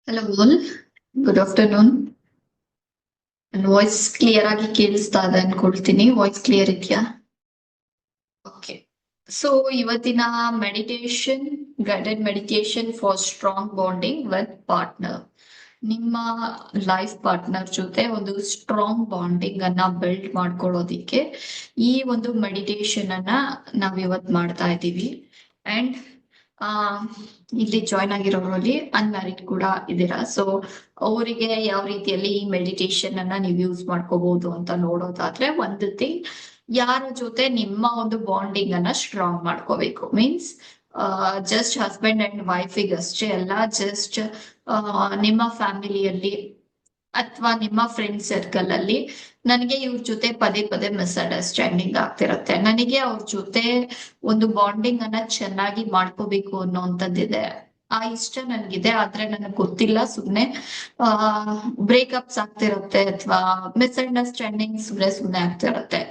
Hello ಬೋಲ್. Good afternoon. ನನ್ನ voice clear ಆಗಿ ಕೇಳಿಸ್ತಾ ಇದೆ ಅನ್ಕೊಳ್ತೀನಿ. ವಾಯ್ಸ್ ಕ್ಲಿಯರ್ ಇದೆಯಾ? ಓಕೆ. ಸೊ ಇವತ್ತಿನ meditation, guided meditation for strong bonding with partner. ನಿಮ್ಮ ಲೈಫ್ ಪಾರ್ಟ್ನರ್ ಜೊತೆ ಒಂದು ಸ್ಟ್ರಾಂಗ್ ಬಾಂಡಿಂಗ್ ಅನ್ನ ಬಿಲ್ಡ್ ಮಾಡ್ಕೊಳ್ಳೋದಿಕ್ಕೆ ಈ ಒಂದು ಮೆಡಿಟೇಷನ್ ಅನ್ನ ನಾವ್ ಇವತ್ ಮಾಡ್ತಾ ಇದ್ದೀವಿ. ಅಂಡ್ ಆ ಇಲ್ಲಿ ಜಾಯ್ನ್ ಆಗಿರೋರಲ್ಲಿ ಅನ್ಮ್ಯಾರಿಡ್ ಕೂಡ ಇದ್ದೀರಾ. ಸೊ ಅವರಿಗೆ ಯಾವ ರೀತಿಯಲ್ಲಿ ಈ ಮೆಡಿಟೇಷನ್ ಅನ್ನ ನೀವು ಯೂಸ್ ಮಾಡ್ಕೋಬಹುದು ಅಂತ ನೋಡೋದಾದ್ರೆ, ಒಂದು ಥಿಂಗ್, ಯಾರ ಜೊತೆ ನಿಮ್ಮ ಒಂದು ಬಾಂಡಿಂಗ್ ಅನ್ನ ಸ್ಟ್ರಾಂಗ್ ಮಾಡ್ಕೋಬೇಕು ಮೀನ್ಸ್ ಜಸ್ಟ್ ಹಸ್ಬೆಂಡ್ ಅಂಡ್ ವೈಫಿಗೆ ಅಷ್ಟೇ ಅಲ್ಲ, ಜಸ್ಟ್ ನಿಮ್ಮ ಫ್ಯಾಮಿಲಿಯಲ್ಲಿ ಅಥವಾ ನಿಮ್ಮ ಫ್ರೆಂಡ್ ಸರ್ಕಲ್ ಅಲ್ಲಿ ನನಗೆ ಇವ್ರ ಜೊತೆ ಪದೇ ಪದೇ ಮಿಸ್ಅಂಡರ್ಸ್ಟ್ಯಾಂಡಿಂಗ್ ಆಗ್ತಿರತ್ತೆ, ನನಗೆ ಅವ್ರ ಜೊತೆ ಒಂದು ಬಾಂಡಿಂಗ್ ಅನ್ನ ಚೆನ್ನಾಗಿ ಮಾಡ್ಕೋಬೇಕು ಅನ್ನೋಂಥದ್ದಿದೆ, ಆ ಇಷ್ಟ ನನ್ಗಿದೆ, ಆದ್ರೆ ನನಗೆ ಗೊತ್ತಿಲ್ಲ, ಸುಮ್ನೆ ಆ ಬ್ರೇಕಪ್ಸ್ ಆಗ್ತಿರತ್ತೆ ಅಥವಾ ಮಿಸ್ಅಂಡರ್ಸ್ಟ್ಯಾಂಡಿಂಗ್ ಸುಮ್ನೆ ಸುಮ್ನೆ ಆಗ್ತಿರತ್ತೆ.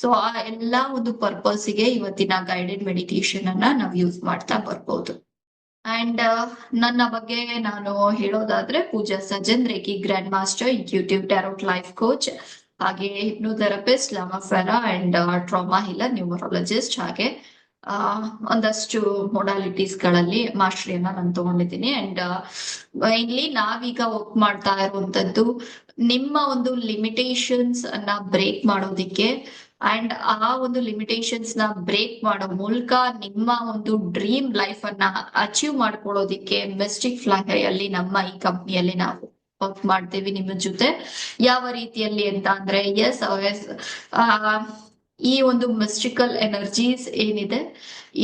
ಸೊ ಆ ಎಲ್ಲಾ ಒಂದು ಪರ್ಪಸ್ಗೆ ಇವತ್ತಿನ ಗೈಡೆಡ್ ಮೆಡಿಟೇಷನ್ ಅನ್ನ ನಾವ್ ಯೂಸ್ ಮಾಡ್ತಾ ಬರ್ಬೋದು. ಅಂಡ್ ನನ್ನ ಬಗ್ಗೆ ನಾನು ಹೇಳೋದಾದ್ರೆ, Pooja Sajjan, reiki grand master, intuitive tarot life coach, ಹಾಗೆ ಹಿಪ್ನೋಥೆರಪಿಸ್ಟ್, ಲಾಮಾಫೆರಾ ಅಂಡ್ ಟ್ರಾಮಾ ಹೀಲರ್, ನ್ಯೂಮರಾಲಜಿಸ್ಟ್, ಹಾಗೆ ಒಂದಷ್ಟು ಮೊಡಾಲಿಟೀಸ್ ಗಳಲ್ಲಿ ಮಾಸ್ಟರಿಯನ್ನ ನಾನು ತಗೊಂಡಿದ್ದೀನಿ. ಅಂಡ್ ಇಲ್ಲಿ ನಾವೀಗ ವರ್ಕ್ ಮಾಡ್ತಾ ಇರುವಂತದ್ದು ನಿಮ್ಮ ಒಂದು ಲಿಮಿಟೇಷನ್ಸ್ ಅನ್ನ ಬ್ರೇಕ್ ಮಾಡೋದಿಕ್ಕೆ, ಅಂಡ್ ಆ ಒಂದು ಲಿಮಿಟೇಷನ್ಸ್ ನ ಬ್ರೇಕ್ ಮಾಡೋ ಮೂಲಕ ನಿಮ್ಮ ಒಂದು ಡ್ರೀಮ್ ಲೈಫ್ ಅನ್ನ ಅಚೀವ್ ಮಾಡ್ಕೊಳ್ಳೋದಿಕ್ಕೆ ಮಿಸ್ಟಿಕ್ ಫ್ಲೈ ಅಲ್ಲಿ ನಮ್ಮ ಈ ಕಂಪ್ನಿಯಲ್ಲಿ ನಾವು ವರ್ಕ್ ಮಾಡ್ತೀವಿ ನಿಮ್ಮ ಜೊತೆ. ಯಾವ ರೀತಿಯಲ್ಲಿ ಅಂತ ಅಂದ್ರೆ, ಎಸ್ ಈ ಒಂದು ಮಿಸ್ಟಿಕಲ್ ಎನರ್ಜೀಸ್ ಏನಿದೆ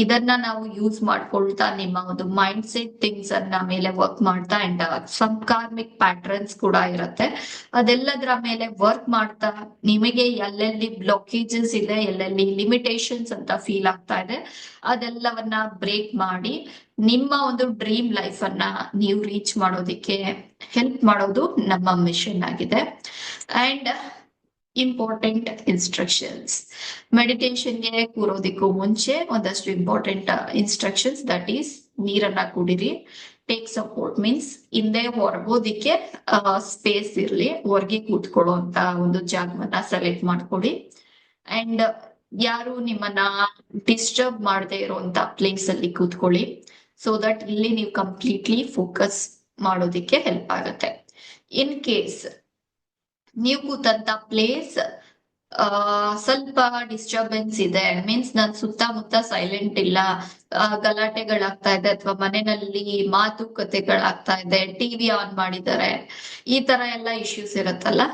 ಇದನ್ನ ನಾವು ಯೂಸ್ ಮಾಡ್ಕೊಳ್ತಾ ನಿಮ್ಮ ಒಂದು ಮೈಂಡ್ ಸೆಟ್ ಥಿಂಗ್ಸ್ ಅನ್ನ ಮೇಲೆ ವರ್ಕ್ ಮಾಡ್ತಾ, ಅಂಡ್ ಸಮ್ ಕಾರ್ಮಿಕ್ ಪ್ಯಾಟರ್ನ್ಸ್ ಕೂಡ ಇರತ್ತೆ, ಅದೆಲ್ಲದರ ಮೇಲೆ ವರ್ಕ್ ಮಾಡ್ತಾ ನಿಮಗೆ ಎಲ್ಲೆಲ್ಲಿ ಬ್ಲಾಕೇಜಸ್ ಇದೆ, ಎಲ್ಲೆಲ್ಲಿ ಲಿಮಿಟೇಷನ್ಸ್ ಅಂತ ಫೀಲ್ ಆಗ್ತಾ ಇದೆ, ಅದೆಲ್ಲವನ್ನ ಬ್ರೇಕ್ ಮಾಡಿ ನಿಮ್ಮ ಒಂದು ಡ್ರೀಮ್ ಲೈಫ್ ಅನ್ನ ನೀವು ರೀಚ್ ಮಾಡೋದಿಕ್ಕೆ ಹೆಲ್ಪ್ ಮಾಡೋದು ನಮ್ಮ ಮಿಷನ್ ಆಗಿದೆ. ಅಂಡ್ ಇಂಪಾರ್ಟೆಂಟ್ ಇನ್ಸ್ಟ್ರಕ್ಷನ್ಸ್, ಮೆಡಿಟೇಷನ್ಗೆ ಕೂರೋದಿಕ್ಕೂ ಮುಂಚೆ ಒಂದಷ್ಟು ಇಂಪಾರ್ಟೆಂಟ್ ಇನ್ಸ್ಟ್ರಕ್ಷನ್ಸ್, ದಟ್ ಈಸ್ ನೀರನ್ನ ಕುಡಿರಿ, ಟೇಕ್ ಸಪೋರ್ಟ್ ಮೀನ್ಸ್ ಹಿಂದೆ ಹೊರಗೋದಿಕ್ಕೆ ಸ್ಪೇಸ್ ಇರ್ಲಿ, ಹೊರಗೆ ಕೂತ್ಕೊಳ್ಳೋ ಅಂತ ಒಂದು ಜಾಗವನ್ನ ಸೆಲೆಕ್ಟ್ ಮಾಡ್ಕೊಡಿ. ಅಂಡ್ ಯಾರು ನಿಮ್ಮನ್ನ ಡಿಸ್ಟರ್ಬ್ ಮಾಡದೆ ಇರುವಂತ ಪ್ಲೇಸ್ ಅಲ್ಲಿ ಕೂತ್ಕೊಳ್ಳಿ, ಸೊ ದಟ್ ಇಲ್ಲಿ ನೀವು ಕಂಪ್ಲೀಟ್ಲಿ ಫೋಕಸ್ ಮಾಡೋದಿಕ್ಕೆ ಹೆಲ್ಪ್ ಆಗುತ್ತೆ. ಇನ್ ಕೇಸ್ ನೀವು ಕೂತಂತ ಪ್ಲೇಸ್ ಸ್ವಲ್ಪ ಡಿಸ್ಟರ್ಬೆನ್ಸ್ ಇದೆ, ಮೀನ್ಸ್ ನನ್ ಸುತ್ತಮುತ್ತ ಸೈಲೆಂಟ್ ಇಲ್ಲ, ಗಲಾಟೆಗಳಾಗ್ತಾ ಇದೆ, ಅಥವಾ ಮನೆಯಲ್ಲಿ ಮಾತುಕತೆಗಳಾಗ್ತಾ ಇದೆ, ಟಿವಿ ಆನ್ ಮಾಡಿದ್ದಾರೆ, ಈ ತರ ಎಲ್ಲ ಇಶ್ಯೂಸ್ ಇರುತ್ತಲ್ಲ,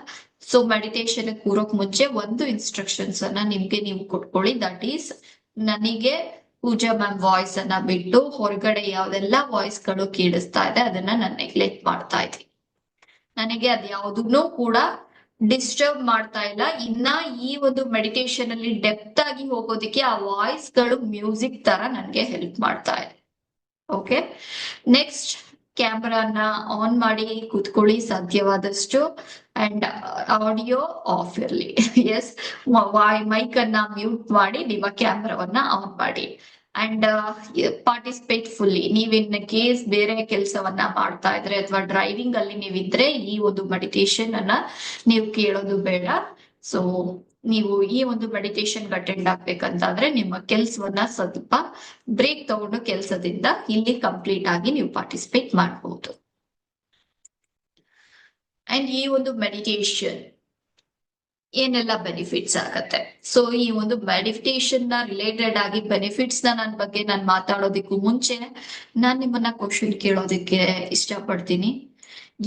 ಸೊ ಮೆಡಿಟೇಷನ್ ಕೂರೋಕ್ ಮುಂಚೆ ಒಂದು ಇನ್ಸ್ಟ್ರಕ್ಷನ್ಸ್ ಅನ್ನ ನಿಮ್ಗೆ ನೀವು ಕೊಟ್ಕೊಳ್ಳಿ, ದಟ್ ಈಸ್, ನನಗೆ ಪೂಜಾ ಮ್ಯಾಮ್ ವಾಯ್ಸ್ ಅನ್ನ ಬಿಟ್ಟು ಹೊರಗಡೆ ಯಾವ್ದೆಲ್ಲ ವಾಯ್ಸ್ ಗಳು ಕೇಳಿಸ್ತಾ ಇದೆ ಅದನ್ನ ನಾನು ನೆಗ್ಲೆಕ್ಟ್ ಮಾಡ್ತಾ ಇದ್ದೀನಿ, ನನಗೆ ಅದ್ಯಾವುದನ್ನು ಕೂಡ ಡಿಸ್ಟರ್ಬ್ ಮಾಡ್ತಾ ಇಲ್ಲ, ಇನ್ನ ಈ ಒಂದು ಮೆಡಿಟೇಷನ್ ಅಲ್ಲಿ ಡೆಪ್ತ್ ಆಗಿ ಹೋಗೋದಿಕ್ಕೆ ಆ ವಾಯ್ಸ್ ಗಳು ಮ್ಯೂಸಿಕ್ ತರ ನನ್ಗೆ ಹೆಲ್ಪ್ ಮಾಡ್ತಾ ಇದೆ. ಓಕೆ, ನೆಕ್ಸ್ಟ್ ಕ್ಯಾಮ್ರಾನ ಆನ್ ಮಾಡಿ ಕೂತ್ಕೊಳ್ಳಿ ಸಾಧ್ಯವಾದಷ್ಟು, ಅಂಡ್ ಆಡಿಯೋ ಆಫ್ ಇರ್ಲಿ. ಎಸ್, ಮೈಕ್ ಅನ್ನ ಮ್ಯೂಟ್ ಮಾಡಿ ನಿಮ್ಮ ಕ್ಯಾಮ್ರಾವನ್ನ ಆನ್ ಮಾಡಿ. And participate fully. ನೀವಿನ್ ಕೇಸ್ ಬೇರೆ ಕೆಲಸವನ್ನ ಮಾಡ್ತಾ ಇದ್ರೆ ಅಥವಾ ಡ್ರೈವಿಂಗ್ ಅಲ್ಲಿ ನೀವಿದ್ರೆ ಈ ಒಂದು ಮೆಡಿಟೇಷನ್ ಅನ್ನ ನೀವು ಕೇಳೋದು ಬೇಡ. ಸೊ ನೀವು ಈ ಒಂದು ಮೆಡಿಟೇಷನ್ ಅಟೆಂಡ್ ಆಗ್ಬೇಕಂತಾದ್ರೆ ನಿಮ್ಮ ಕೆಲ್ಸವನ್ನ ಸ್ವಲ್ಪ ಬ್ರೇಕ್ ತಗೊಂಡು ಕೆಲಸದಿಂದ ಇಲ್ಲಿ ಕಂಪ್ಲೀಟ್ ಆಗಿ ನೀವು ಪಾರ್ಟಿಸಿಪೇಟ್ ಮಾಡಬಹುದು. ಅಂಡ್ ಈ ಒಂದು ಮೆಡಿಟೇಷನ್ ಏನೆಲ್ಲ ಬೆನಿಫಿಟ್ಸ್ ಆಗತ್ತೆ, ಸೊ ಈ ಒಂದು ಮೆಡಿಟೇಷನ್ ನ ರಿಲೇಟೆಡ್ ಆಗಿ ಬೆನಿಫಿಟ್ಸ್ ನ ನನ್ನ ಬಗ್ಗೆ ನಾನು ಮಾತಾಡೋದಿಕ್ಕೂ ಮುಂಚೆ ನಾನ್ ನಿಮ್ಮನ್ನ ಕ್ವಶನ್ ಕೇಳೋದಕ್ಕೆ ಇಷ್ಟಪಡ್ತೀನಿ.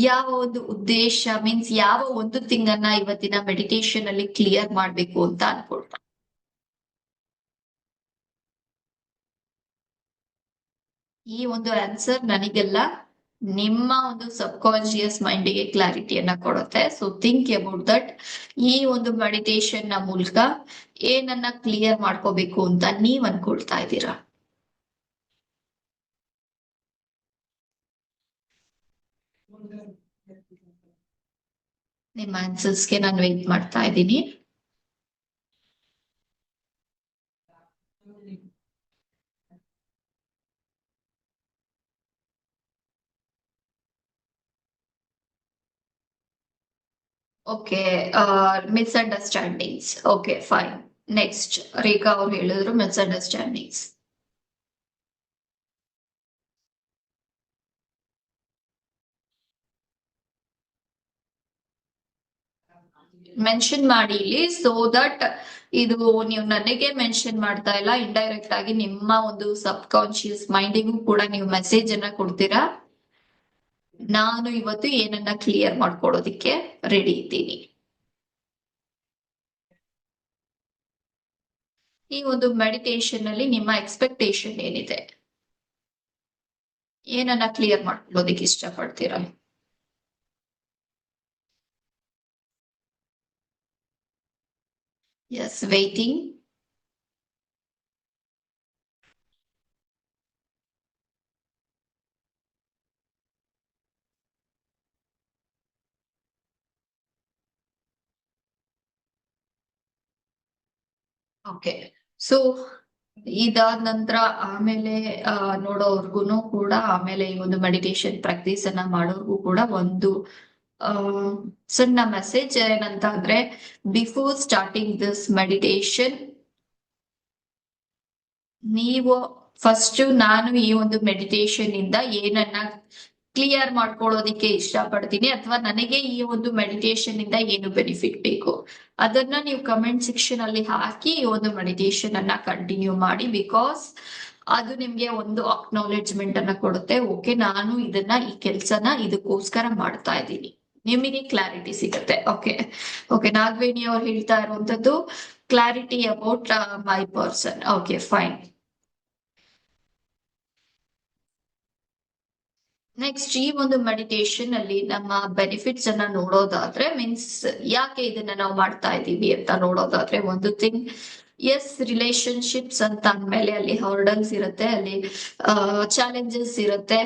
ಯಾವ ಒಂದು ಉದ್ದೇಶ ಮೀನ್ಸ್ ಯಾವ ಒಂದು ತಿಂಗನ್ನ ಇವತ್ತಿನ ಮೆಡಿಟೇಷನ್ ಅಲ್ಲಿ ಕ್ಲಿಯರ್ ಮಾಡ್ಬೇಕು ಅಂತ ಅನ್ಕೊಳ್ತಾ? ಈ ಒಂದು ಆನ್ಸರ್ ನನಗೆಲ್ಲ ನಿಮ್ಮ ಒಂದು ಸಬ್ ಕಾನ್ಶಿಯಸ್ ಮೈಂಡ್ ಗೆ ಕ್ಲಾರಿಟಿಯನ್ನ ಕೊಡುತ್ತೆ. So think about that. ಈ ಒಂದು ಮೆಡಿಟೇಷನ್ ನ ಮೂಲಕ ಏನನ್ನ ಕ್ಲಿಯರ್ ಮಾಡ್ಕೋಬೇಕು ಅಂತ ನೀವ್ ಅನ್ಕೊಳ್ತಾ ಇದ್ದೀರಾ? ನಿಮ್ಮ ಆನ್ಸರ್ಸ್ಗೆ ನಾನು ವೇಟ್ ಮಾಡ್ತಾ ಇದ್ದೀನಿ. Okay, misunderstandings. Okay, fine. Next, Rekha ಅವ್ರು ಹೇಳಿದ್ರು ಮಿಸ್ಅಂಡರ್ಸ್ಟ್ಯಾಂಡಿಂಗ್ಸ್. ಮೆನ್ಷನ್ ಮಾಡಿ ಇಲ್ಲಿ, ಸೋ ದಟ್ ಇದು ನೀವು ನನಗೆ ಮೆನ್ಷನ್ ಮಾಡ್ತಾ ಇಲ್ಲ, ಇಂಡೈರೆಕ್ಟ್ ಆಗಿ ನಿಮ್ಮ ಒಂದು ಸಬ್ ಕಾನ್ಶಿಯಸ್ ಮೈಂಡಿಗೂ ಕೂಡ ನೀವು ಮೆಸೇಜ್ ಅನ್ನ ಕೊಡ್ತೀರಾ. ನಾನು ಇವತ್ತು ಏನನ್ನ ಕ್ಲಿಯರ್ ಮಾಡ್ಕೊಡೋದಿಕ್ಕೆ ರೆಡಿ ಇದ್ದೀನಿ. ಈ ಒಂದು ಮೆಡಿಟೇಷನ್ ಅಲ್ಲಿ ನಿಮ್ಮ ಎಕ್ಸ್ಪೆಕ್ಟೇಷನ್ ಏನಿದೆ, ಏನನ್ನ ಕ್ಲಿಯರ್ ಮಾಡ್ಕೊಳ್ಳೋದಿಕ್ಕೆ ಇಷ್ಟಪಡ್ತೀರಾ? S, waiting. ಓಕೆ, ಸೊ ಇದಾದ ನಂತರ ಆಮೇಲೆ ನೋಡೋರ್ಗುನು ಕೂಡ, ಆಮೇಲೆ ಈ ಒಂದು ಮೆಡಿಟೇಷನ್ ಪ್ರಾಕ್ಟೀಸ್ ಅನ್ನ ಮಾಡೋರ್ಗು ಕೂಡ ಒಂದು ಸಣ್ಣ ಮೆಸೇಜ್ ಏನಂತ ಅಂದ್ರೆ, ಬಿಫೋರ್ ಸ್ಟಾರ್ಟಿಂಗ್ ದಿಸ್ ಮೆಡಿಟೇಷನ್ ನೀವು ಫಸ್ಟ್, ನಾನು ಈ ಒಂದು ಮೆಡಿಟೇಷನ್ ಇಂದ ಏನನ್ನ ಕ್ಲಿಯರ್ ಮಾಡ್ಕೊಳ್ಳೋದಿಕ್ಕೆ ಇಷ್ಟಪಡ್ತೀನಿ, ಅಥವಾ ನನಗೆ ಈ ಒಂದು ಮೆಡಿಟೇಷನ್ ಇಂದ ಏನು ಬೆನಿಫಿಟ್ ಬೇಕು ಅದನ್ನ ನೀವು ಕಮೆಂಟ್ ಸೆಕ್ಷನ್ ಅಲ್ಲಿ ಹಾಕಿ ಈ ಒಂದು ಮೆಡಿಟೇಷನ್ ಅನ್ನ ಕಂಟಿನ್ಯೂ ಮಾಡಿ. ಬಿಕಾಸ್ ಅದು ನಿಮ್ಗೆ ಒಂದು ಅಕ್ನಾಲೆಜ್ಮೆಂಟ್ ಅನ್ನ ಕೊಡುತ್ತೆ. ಓಕೆ, ನಾನು ಇದನ್ನ, ಈ ಕೆಲ್ಸನ ಇದಕ್ಕೋಸ್ಕರ ಮಾಡ್ತಾ ಇದ್ದೀನಿ, ನಿಮಗೆ ಕ್ಲಾರಿಟಿ ಸಿಗುತ್ತೆ. ಓಕೆ ಓಕೆ, ನಾಗವೇಣಿ ಅವ್ರು ಹೇಳ್ತಾ ಇರುವಂತದ್ದು clarity about my person. Okay, fine. Next, ಈ ಒಂದು ಮೆಡಿಟೇಷನ್ ಅಲ್ಲಿ ನಮ್ಮ ಬೆನಿಫಿಟ್ಸ್ ಅನ್ನ ನೋಡೋದಾದ್ರೆ, ಮೀನ್ಸ್ ಯಾಕೆ ಇದನ್ನ ನಾವು ಮಾಡ್ತಾ ಇದೀವಿ ಅಂತ ನೋಡೋದಾದ್ರೆ, ಒಂದು ಥಿಂಗ್, ಎಸ್, ರಿಲೇಶನ್ಶಿಪ್ಸ್ ಅಂತ ಅಂದ್ಮೇಲೆ ಅಲ್ಲಿ ಹರ್ಡಲ್ಸ್ ಇರುತ್ತೆ, ಅಲ್ಲಿ ಚಾಲೆಂಜಸ್ ಇರುತ್ತೆ.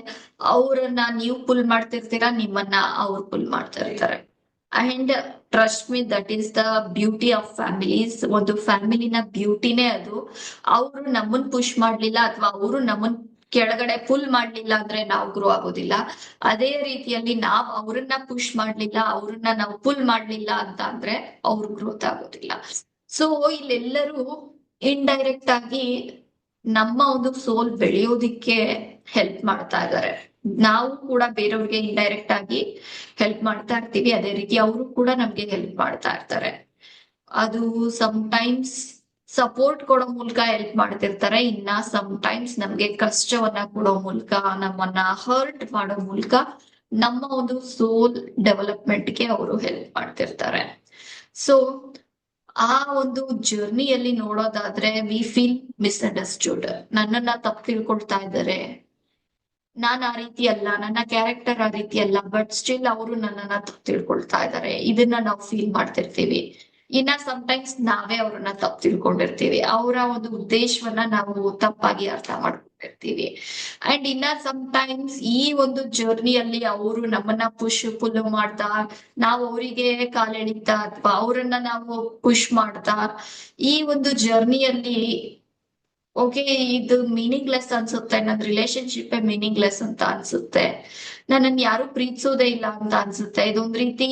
ಅವ್ರನ್ನ ನೀವು ಪುಲ್ ಮಾಡ್ತಿರ್ತೀರಾ, ನಿಮ್ಮನ್ನ ಅವ್ರು ಪುಲ್ ಮಾಡ್ತಾ ಇರ್ತಾರೆ. And trust me, that is the beauty of families. ಒಂದು ಫ್ಯಾಮಿಲಿನ ಬ್ಯೂಟಿನೇ ಅದು. ಅವರು ನಮ್ಮನ್ ಪುಷ್ ಮಾಡ್ಲಿಲ್ಲ ಅಥವಾ ಅವರು ನಮ್ಮನ್ ಕೆಳಗಡೆ ಪುಲ್ ಮಾಡ್ಲಿಲ್ಲ ಅಂದ್ರೆ ನಾವು ಗ್ರೋ ಆಗೋದಿಲ್ಲ. ಅದೇ ರೀತಿಯಲ್ಲಿ ನಾವ್ ಅವ್ರನ್ನ ಪುಷ್ ಮಾಡ್ಲಿಲ್ಲ, ಅವ್ರನ್ನ ನಾವು ಪುಲ್ ಮಾಡ್ಲಿಲ್ಲ ಅಂತ ಅಂದ್ರೆ ಅವ್ರು ಗ್ರೋತ್ ಆಗೋದಿಲ್ಲ. ಸೊ ಇಲ್ಲೆಲ್ಲರೂ ಇಂಡೈರೆಕ್ಟ್ ಆಗಿ ನಮ್ಮ ಒಂದು ಸೋಲ್ ಬೆಳೆಯೋದಿಕ್ಕೆ ಹೆಲ್ಪ್ ಮಾಡ್ತಾ ಇದ್ದಾರೆ. ನಾವು ಕೂಡ ಬೇರೆಯವ್ರಿಗೆ ಇಂಡೈರೆಕ್ಟ್ ಆಗಿ ಹೆಲ್ಪ್ ಮಾಡ್ತಾ ಇರ್ತೀವಿ, ಅದೇ ರೀತಿ ಅವರು ಕೂಡ ನಮ್ಗೆ ಹೆಲ್ಪ್ ಮಾಡ್ತಾ ಇರ್ತಾರೆ. ಅದು ಟೈಮ್ಸ್ ಸಪೋರ್ಟ್ ಕೊಡೋ ಮೂಲಕ ಹೆಲ್ಪ್ ಮಾಡ್ತಿರ್ತಾರೆ, ಇನ್ನ ಟೈಮ್ಸ್ ನಮ್ಗೆ ಕಷ್ಟವನ್ನ ಕೊಡೋ ಮೂಲಕ, ನಮ್ಮನ್ನ ಹರ್ಟ್ ಮಾಡೋ ಮೂಲಕ ನಮ್ಮ ಒಂದು ಸೋಲ್ ಡೆವಲಪ್ಮೆಂಟ್ಗೆ ಅವರು ಹೆಲ್ಪ್ ಮಾಡ್ತಿರ್ತಾರೆ. ಸೊ ಆ ಒಂದು ಜರ್ನಿಯಲ್ಲಿ ನೋಡೋದಾದ್ರೆ, ವಿ ಫೀಲ್ ಮಿಸ್ಅಂಡರ್ಸ್ಟುಡ್. ನನ್ನನ್ನ ತಪ್ಪು ತಿಳ್ಕೊಳ್ತಾ ಇದ್ದಾರೆ, ನಾನ್ ಆ ರೀತಿ ಅಲ್ಲ, ನನ್ನ ಕ್ಯಾರೆಕ್ಟರ್ ಆ ರೀತಿ ಅಲ್ಲ, ಬಟ್ ಸ್ಟಿಲ್ ಅವರು ನನ್ನನ್ನ ತಪ್ಪು ತಿಳ್ಕೊಳ್ತಾ ಇದ್ದಾರೆ. ಇದನ್ನ ನಾವು ಫೀಲ್ ಮಾಡ್ತಿರ್ತೀವಿ. ಇನ್ನ ಟೈಮ್ಸ್ ನಾವೇ ಅವ್ರನ್ನ ತಪ್ಪು ತಿಳ್ಕೊಂಡಿರ್ತೀವಿ, ಅವರ ಒಂದು ಉದ್ದೇಶವನ್ನ ನಾವು ತಪ್ಪಾಗಿ ಅರ್ಥ ಮಾಡ್ಕೊಂಡಿರ್ತೀವಿ. ಅಂಡ್ ಇನ್ನ ಟೈಮ್ಸ್ ಈ ಒಂದು ಜರ್ನಿಯಲ್ಲಿ ಅವರು ನಮ್ಮನ್ನ ಪುಲ್ ಮಾಡ್ತಾ, ನಾವು ಅವರಿಗೆ ಕಾಲೆಳಿತಾ ಅಥವಾ ಅವರನ್ನ ನಾವು ಪುಷ್ ಮಾಡ್ತಾ, ಈ ಒಂದು ಜರ್ನಿಯಲ್ಲಿ ಓಕೆ, ಇದು ಮೀನಿಂಗ್ಲೆಸ್ ಅನ್ಸುತ್ತೆ, ನನ್ನ ರಿಲೇಶನ್ಶಿಪ್ ಮೀನಿಂಗ್ಲೆಸ್ ಅಂತ ಅನ್ಸುತ್ತೆ, ನನ್ನನ್ನು ಯಾರು ಪ್ರೀತಿಸೋದೇ ಇಲ್ಲ ಅಂತ ಅನ್ಸುತ್ತೆ, ಇದೊಂದ್ ರೀತಿ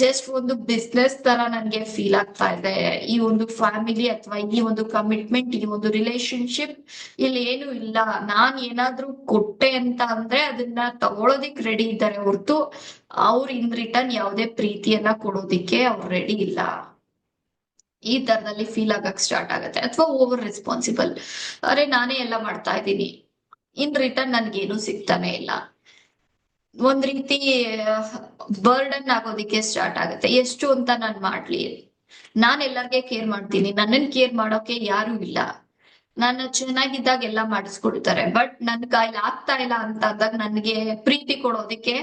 ಜಸ್ಟ್ ಒಂದು ಬಿಸ್ನೆಸ್ ತರ ನನ್ಗೆ ಫೀಲ್ ಆಗ್ತಾ ಇದೆ. ಈ ಒಂದು ಫ್ಯಾಮಿಲಿ ಅಥವಾ ಈ ಒಂದು ಕಮಿಟ್ಮೆಂಟ್, ಈ ಒಂದು ರಿಲೇಶನ್ಶಿಪ್ ಇಲ್ಲಿ ಏನು ಇಲ್ಲ. ನಾನ್ ಏನಾದ್ರೂ ಕೊಟ್ಟೆ ಅಂತ ಅಂದ್ರೆ ಅದನ್ನ ತಗೊಳೋದಿಕ್ ರೆಡಿ ಇದ್ದಾರೆ ಹೊರತು ಅವ್ರ ಇನ್ ರಿಟರ್ನ್ ಯಾವುದೇ ಪ್ರೀತಿಯನ್ನ ಕೊಡೋದಿಕ್ಕೆ ಅವ್ರು ರೆಡಿ ಇಲ್ಲ. ಈ ತರದಲ್ಲಿ ಫೀಲ್ ಆಗಕ್ ಸ್ಟಾರ್ಟ್ ಆಗತ್ತೆ. ಅಥವಾ ಓವರ್ ರೆಸ್ಪಾನ್ಸಿಬಲ್, ಅರೆ ನಾನೇ ಎಲ್ಲ ಮಾಡ್ತಾ ಇದ್ದೀನಿ, ಇನ್ ರಿಟರ್ನ್ ನನ್ಗೇನು ಸಿಗ್ತಾನೆ ಇಲ್ಲ, ಒಂದ್ ರೀತಿ ಬರ್ಡನ್ ಆಗೋದಿಕ್ಕೆ ಸ್ಟಾರ್ಟ್ ಆಗುತ್ತೆ. ಎಷ್ಟು ಅಂತ ನಾನ್ ಮಾಡ್ಲಿ, ನಾನ್ ಎಲ್ಲಾರ್ಗೆ ಕೇರ್ ಮಾಡ್ತೀನಿ, ನನ್ನನ್ ಕೇರ್ ಮಾಡೋಕೆ ಯಾರು ಇಲ್ಲ, ನಾನು ಚೆನ್ನಾಗಿದ್ದಾಗ ಎಲ್ಲ ಮಾಡಿಸ್ಕೊಡ್ತಾರೆ, ಬಟ್ ನನ್ ಕೈಲಿ ಆಗ್ತಾ ಇಲ್ಲ ಅಂತ ಅಂದಾಗ ನನ್ಗೆ ಪ್ರೀತಿ ಕೊಡೋದಿಕ್ಕೆ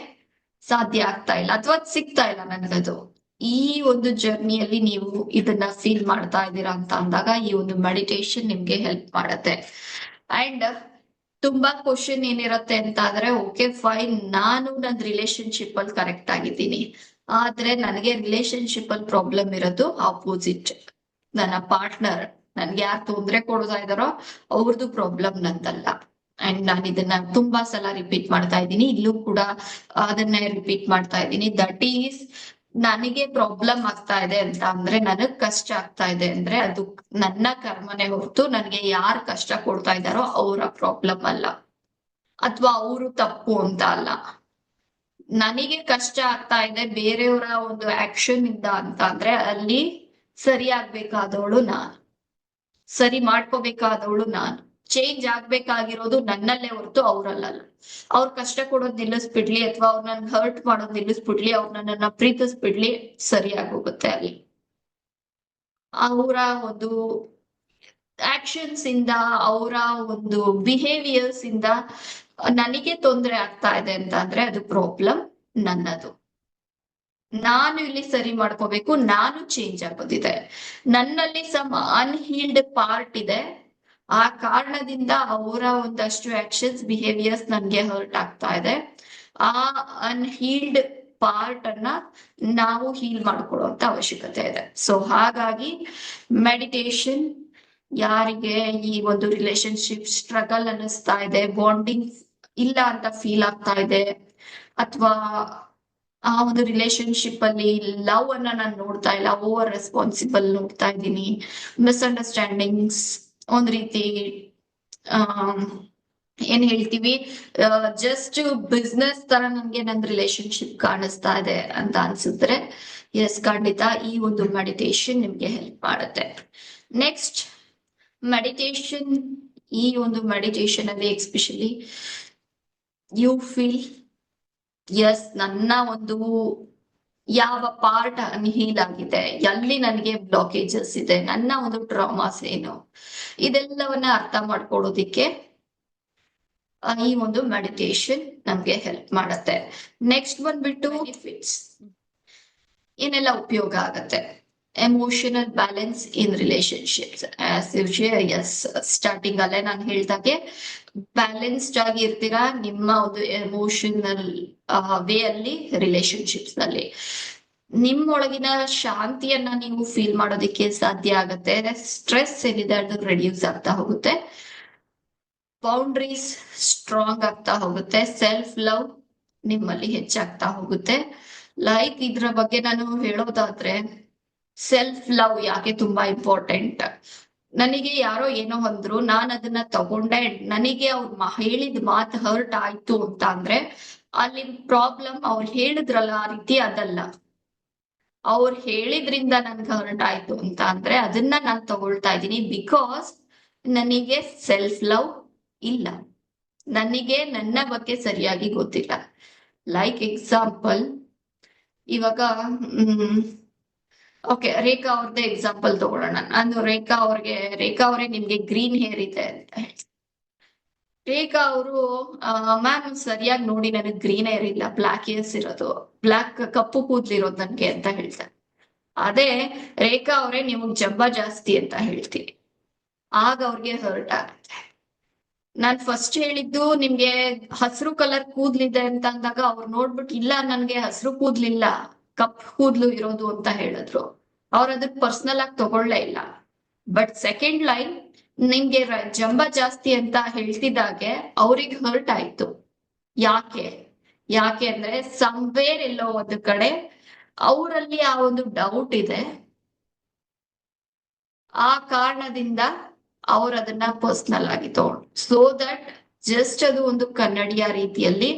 ಸಾಧ್ಯ ಆಗ್ತಾ ಇಲ್ಲ ಅಥವಾ ಸಿಗ್ತಾ ಇಲ್ಲ ನನ್ಗದು. ಈ ಒಂದು ಜರ್ನಿಯಲ್ಲಿ ನೀವು ಇದನ್ನ ಫೀಲ್ ಮಾಡ್ತಾ ಇದ್ದೀರಾ ಅಂತ ಅಂದಾಗ ಈ ಒಂದು ಮೆಡಿಟೇಷನ್ ನಿಮ್ಗೆ ಹೆಲ್ಪ್ ಮಾಡತ್ತೆ. ಅಂಡ್ ತುಂಬಾ ಕ್ವಶನ್ ಏನಿರುತ್ತೆ ಅಂತ ಆದ್ರೆ, ಓಕೆ ಫೈನ್, ನಾನು ನನ್ ರಿಲೇಶನ್ಶಿಪ್ ಅಲ್ಲಿ ಕರೆಕ್ಟ್ ಆಗಿದ್ದೀನಿ, ಆದ್ರೆ ನನಗೆ ರಿಲೇಶನ್ಶಿಪ್ ಅಲ್ಲಿ ಪ್ರಾಬ್ಲಮ್ ಇರೋದು ಆಪೋಸಿಟ್. ನನ್ನ ಪಾರ್ಟ್ನರ್ ನನ್ಗೆ ಯಾರು ತೊಂದ್ರೆ ಕೊಡ್ತಾ ಇದಾರೋ ಅವ್ರದ್ದು ಪ್ರಾಬ್ಲಮ್ ನಂದಲ್ಲ. ಅಂಡ್ ನಾನು ಇದನ್ನ ತುಂಬಾ ಸಲ ರಿಪೀಟ್ ಮಾಡ್ತಾ ಇದ್ದೀನಿ, ಇಲ್ಲೂ ಕೂಡ ಅದನ್ನೇ ರಿಪೀಟ್ ಮಾಡ್ತಾ ಇದ್ದೀನಿ. ದಟ್ ಈಸ್ ನನಗೆ ಪ್ರಾಬ್ಲಮ್ ಆಗ್ತಾ ಇದೆ ಅಂತ ಅಂದ್ರೆ, ನನಗ್ ಕಷ್ಟ ಆಗ್ತಾ ಇದೆ ಅಂದ್ರೆ ಅದು ನನ್ನ ಕರ್ಮನೆ ಹೊರತು ನನ್ಗೆ ಯಾರು ಕಷ್ಟ ಕೊಡ್ತಾ ಇದ್ದಾರೋ ಅವರ ಪ್ರಾಬ್ಲಮ್ ಅಲ್ಲ, ಅಥವಾ ಅವರು ತಪ್ಪು ಅಂತ ಅಲ್ಲ. ನನಗೆ ಕಷ್ಟ ಆಗ್ತಾ ಇದೆ ಬೇರೆಯವರ ಒಂದು ಆಕ್ಷನ್ ಇಂದ ಅಂತ ಅಂದ್ರೆ ಅಲ್ಲಿ ಸರಿ ಆಗ್ಬೇಕಾದವಳು ನಾನು, ಸರಿ ಮಾಡ್ಕೋಬೇಕಾದವಳು ನಾನು. ಚೇಂಜ್ ಆಗ್ಬೇಕಾಗಿರೋದು ನನ್ನಲ್ಲೇ ಹೊರತು ಅವ್ರಲ್ಲ. ಅವ್ರ ಕಷ್ಟ ಕೊಡೋದ್ ನಿಲ್ಲಿಸ್ಬಿಡ್ಲಿ ಅಥವಾ ಅವ್ರ ನನ್ ಹರ್ಟ್ ಮಾಡೋದ್ ನಿಲ್ಲಿಸ್ಬಿಡ್ಲಿ, ಅವ್ರ ನನ್ನನ್ನ ಪ್ರೀತಿಸ್ಬಿಡ್ಲಿ, ಸರಿಯಾಗಿ ಹೋಗುತ್ತೆ ಅಲ್ಲಿ. ಅವರ ಒಂದು ಆಕ್ಷನ್ಸ್ ಇಂದ, ಅವರ ಒಂದು ಬಿಹೇವಿಯರ್ಸ್ ಇಂದ ನನಗೆ ತೊಂದರೆ ಆಗ್ತಾ ಇದೆ ಅಂತ ಅಂದ್ರೆ ಅದು ಪ್ರಾಬ್ಲಮ್ ನನ್ನದು. ನಾನು ಇಲ್ಲಿ ಸರಿ ಮಾಡ್ಕೋಬೇಕು, ನಾನು ಚೇಂಜ್ ಆಗೋದಿದೆ. ನನ್ನಲ್ಲಿ ಸಮ್ ಅನ್ಹೀಲ್ಡ್ ಪಾರ್ಟ್ ಇದೆ. ಆ ಕಾರಣದಿಂದ ಅವರ ಒಂದಷ್ಟು ಆಕ್ಷನ್ಸ್ ಬಿಹೇವಿಯರ್ಸ್ ನನ್ಗೆ ಹರ್ಟ್ ಆಗ್ತಾ ಇದೆ. ಆ ಅನ್ಹೀಲ್ಡ್ ಪಾರ್ಟ್ ಅನ್ನ ನಾವು ಹೀಲ್ ಮಾಡ್ಕೊಳ್ಳುವಂತ ಅವಶ್ಯಕತೆ ಇದೆ. ಸೊ ಹಾಗಾಗಿ ಮೆಡಿಟೇಷನ್ ಯಾರಿಗೆ ಈ ಒಂದು ರಿಲೇಶನ್ಶಿಪ್ ಸ್ಟ್ರಗಲ್ ಅನ್ನಿಸ್ತಾ ಇದೆ, ಬಾಂಡಿಂಗ್ ಇಲ್ಲ ಅಂತ ಫೀಲ್ ಆಗ್ತಾ ಇದೆ, ಅಥವಾ ಆ ಒಂದು ರಿಲೇಶನ್ಶಿಪ್ ಅಲ್ಲಿ ಲವ್ ಅನ್ನ ನಾನು ನೋಡ್ತಾ ಇಲ್ಲ, ಓವರ್ ರೆಸ್ಪಾನ್ಸಿಬಲ್ ನೋಡ್ತಾ ಇದ್ದೀನಿ, ಮಿಸ್ಅಂಡರ್ಸ್ಟ್ಯಾಂಡಿಂಗ್ಸ್, ಒಂದ್ ರೀತಿ ಆ ಏನ್ ಹೇಳ್ತೀವಿ, ಜಸ್ಟ್ ಬಿಸ್ನೆಸ್ ತರ ನನ್ಗೆ ನನ್ ರಿಲೇಶನ್ಶಿಪ್ ಕಾಣಿಸ್ತಾ ಇದೆ ಅಂತ ಅನ್ಸಿದ್ರೆ, ಎಸ್ ಖಂಡಿತ ಈ ಒಂದು ಮೆಡಿಟೇಷನ್ ನಿಮ್ಗೆ ಹೆಲ್ಪ್ ಮಾಡುತ್ತೆ. ನೆಕ್ಸ್ಟ್ ಮೆಡಿಟೇಷನ್, ಈ ಒಂದು ಮೆಡಿಟೇಷನ್ ಅಲ್ಲಿ ಎಸ್ಪೆಷಲಿ ಯು ಫೀಲ್ ಎಸ್ ನನ್ನ ಒಂದು ಯಾವ ಪಾರ್ಟ್ ಹೀಲ್ ಆಗಿದೆ, ಎಲ್ಲಿ ನನಗೆ ಬ್ಲಾಕೇಜಸ್ ಇದೆ, ನನ್ನ ಒಂದು ಟ್ರಾಮಾಸ್ ಏನು, ಇದೆಲ್ಲವನ್ನ ಅರ್ಥ ಮಾಡ್ಕೊಳ್ಳೋದಿಕ್ಕೆ ಈ ಒಂದು ಮೆಡಿಟೇಷನ್ ನಮ್ಗೆ ಹೆಲ್ಪ್ ಮಾಡತ್ತೆ. ನೆಕ್ಸ್ಟ್ ಬಂದ್ಬಿಟ್ಟು ಬೆನಿಫಿಟ್ಸ್ ಏನೆಲ್ಲ ಉಪಯೋಗ ಆಗತ್ತೆ. Emotional balance in relationships. Yes starting ಅಲ್ಲೇ ನಾನು ಹೇಳ್ದಾಗೆ ಬ್ಯಾಲೆನ್ಸ್ಡ್ ಆಗಿ ಇರ್ತೀರಾ ನಿಮ್ಮ ಒಂದು ಎಮೋಷನಲ್ ವೇ ಅಲ್ಲಿ, ರಿಲೇಶನ್ಶಿಪ್ಸ್ ನಲ್ಲಿ ನಿಮ್ಮೊಳಗಿನ ಶಾಂತಿಯನ್ನ ನೀವು ಫೀಲ್ ಮಾಡೋದಿಕ್ಕೆ ಸಾಧ್ಯ ಆಗತ್ತೆ. ಸ್ಟ್ರೆಸ್ ಏನಿದೆ ಅದು ರೆಡ್ಯೂಸ್ ಆಗ್ತಾ ಹೋಗುತ್ತೆ, ಬೌಂಡ್ರೀಸ್ ಸ್ಟ್ರಾಂಗ್ ಆಗ್ತಾ ಹೋಗುತ್ತೆ, ಸೆಲ್ಫ್ ಲವ್ ನಿಮ್ಮಲ್ಲಿ ಹೆಚ್ಚಾಗ್ತಾ ಹೋಗುತ್ತೆ. ಲೈಕ್ ಇದ್ರ ಬಗ್ಗೆ ನಾನು ಹೇಳೋದಾದ್ರೆ, ಸೆಲ್ಫ್ ಲವ್ ಯಾಕೆ ತುಂಬಾ ಇಂಪಾರ್ಟೆಂಟ್. ನನಗೆ ಯಾರೋ ಏನೋ ಅಂದ್ರು, ನಾನು ಅದನ್ನ ತಗೊಂಡೆ, ನನಗೆ ಅವ್ರು ಹೇಳಿದ ಮಾತು ಹರ್ಟ್ ಆಯ್ತು ಅಂತ ಅಂದ್ರೆ ಅಲ್ಲಿ ಪ್ರಾಬ್ಲಮ್ ಅವ್ರು ಹೇಳಿದ್ರಲ್ಲ ಆ ರೀತಿ ಅದಲ್ಲ. ಅವ್ರು ಹೇಳಿದ್ರಿಂದ ನನ್ಗೆ ಹರ್ಟ್ ಆಯ್ತು ಅಂತ ಅಂದ್ರೆ ಅದನ್ನ ನಾನು ತಗೊಳ್ತಾ ಇದ್ದೀನಿ ಬಿಕಾಸ್ ನನಗೆ ಸೆಲ್ಫ್ ಲವ್ ಇಲ್ಲ, ನನಗೆ ನನ್ನ ಬಗ್ಗೆ ಸರಿಯಾಗಿ ಗೊತ್ತಿಲ್ಲ. ಲೈಕ್ ಎಕ್ಸಾಂಪಲ್, ಇವಾಗ ಓಕೆ ರೇಖಾ ಅವ್ರದ್ದೇ ಎಕ್ಸಾಂಪಲ್ ತಗೊಳ್ಳೋಣ. ನಾನು ರೇಖಾ ಅವರೇ ನಿಮ್ಗೆ ಗ್ರೀನ್ ಹೇರ್ ಇದೆ ಅಂತ ಹೇಳ್ತೀನಿ. ರೇಖಾ ಅವರು ಮ್ಯಾಮ್ ಸರಿಯಾಗಿ ನೋಡಿ ನನಗೆ ಗ್ರೀನ್ ಹೇರ್ ಇಲ್ಲ, ಬ್ಲಾಕ್ ಹೇರ್ಸ್ ಇರೋದು, ಬ್ಲಾಕ್ ಕಪ್ಪು ಕೂದ್ಲಿರೋದು ನನ್ಗೆ ಅಂತ ಹೇಳ್ತಾರೆ. ಅದೇ ರೇಖಾ ಅವರೇ ನಿಮಗ್ ಜಬ್ಬ ಜಾಸ್ತಿ ಅಂತ ಹೇಳ್ತೀನಿ, ಆಗ ಅವ್ರಿಗೆ ಹರ್ಟ್ ಆಗುತ್ತೆ. ನಾನ್ ಫಸ್ಟ್ ಹೇಳಿದ್ದು ನಿಮ್ಗೆ ಹಸಿರು ಕಲರ್ ಕೂದ್ಲಿದೆ ಅಂತ ಅಂದಾಗ ಅವ್ರು ನೋಡ್ಬಿಟ್ಟು ಇಲ್ಲ ನನ್ಗೆ ಹಸಿರು ಕೂದ್ಲಿಲ್ಲ, ಕಪ್ ಕೂದ್ಲು ಇರೋದು ಅಂತ ಹೇಳಿದ್ರು. ಅವ್ರ ಅದಕ್ಕೆ ಪರ್ಸನಲ್ ಆಗಿ ತಗೊಳ್ಳೇ ಇಲ್ಲ. ಬಟ್ ಸೆಕೆಂಡ್ ಲೈನ್ ನಿಮ್ಗೆ ಜಂಬ ಜಾಸ್ತಿ ಅಂತ ಹೇಳ್ತಿದ್ದಾಗೆ ಅವ್ರಿಗೆ ಹರ್ಟ್ ಆಯ್ತು. ಯಾಕೆ ಯಾಕೆ ಅಂದ್ರೆ ಸಂವೇರ್ ಎಲ್ಲೋ ಒಂದು ಕಡೆ ಅವರಲ್ಲಿ ಆ ಒಂದು ಡೌಟ್ ಇದೆ, ಆ ಕಾರಣದಿಂದ ಅವ್ರು ಅದನ್ನ ಪರ್ಸನಲ್ ಆಗಿ ತಗೊಂಡು, ಸೋ ದಟ್ ಜಸ್ಟ್ ಅದು ಒಂದು ಕನ್ನಡಿಯ ರೀತಿಯಲ್ಲಿ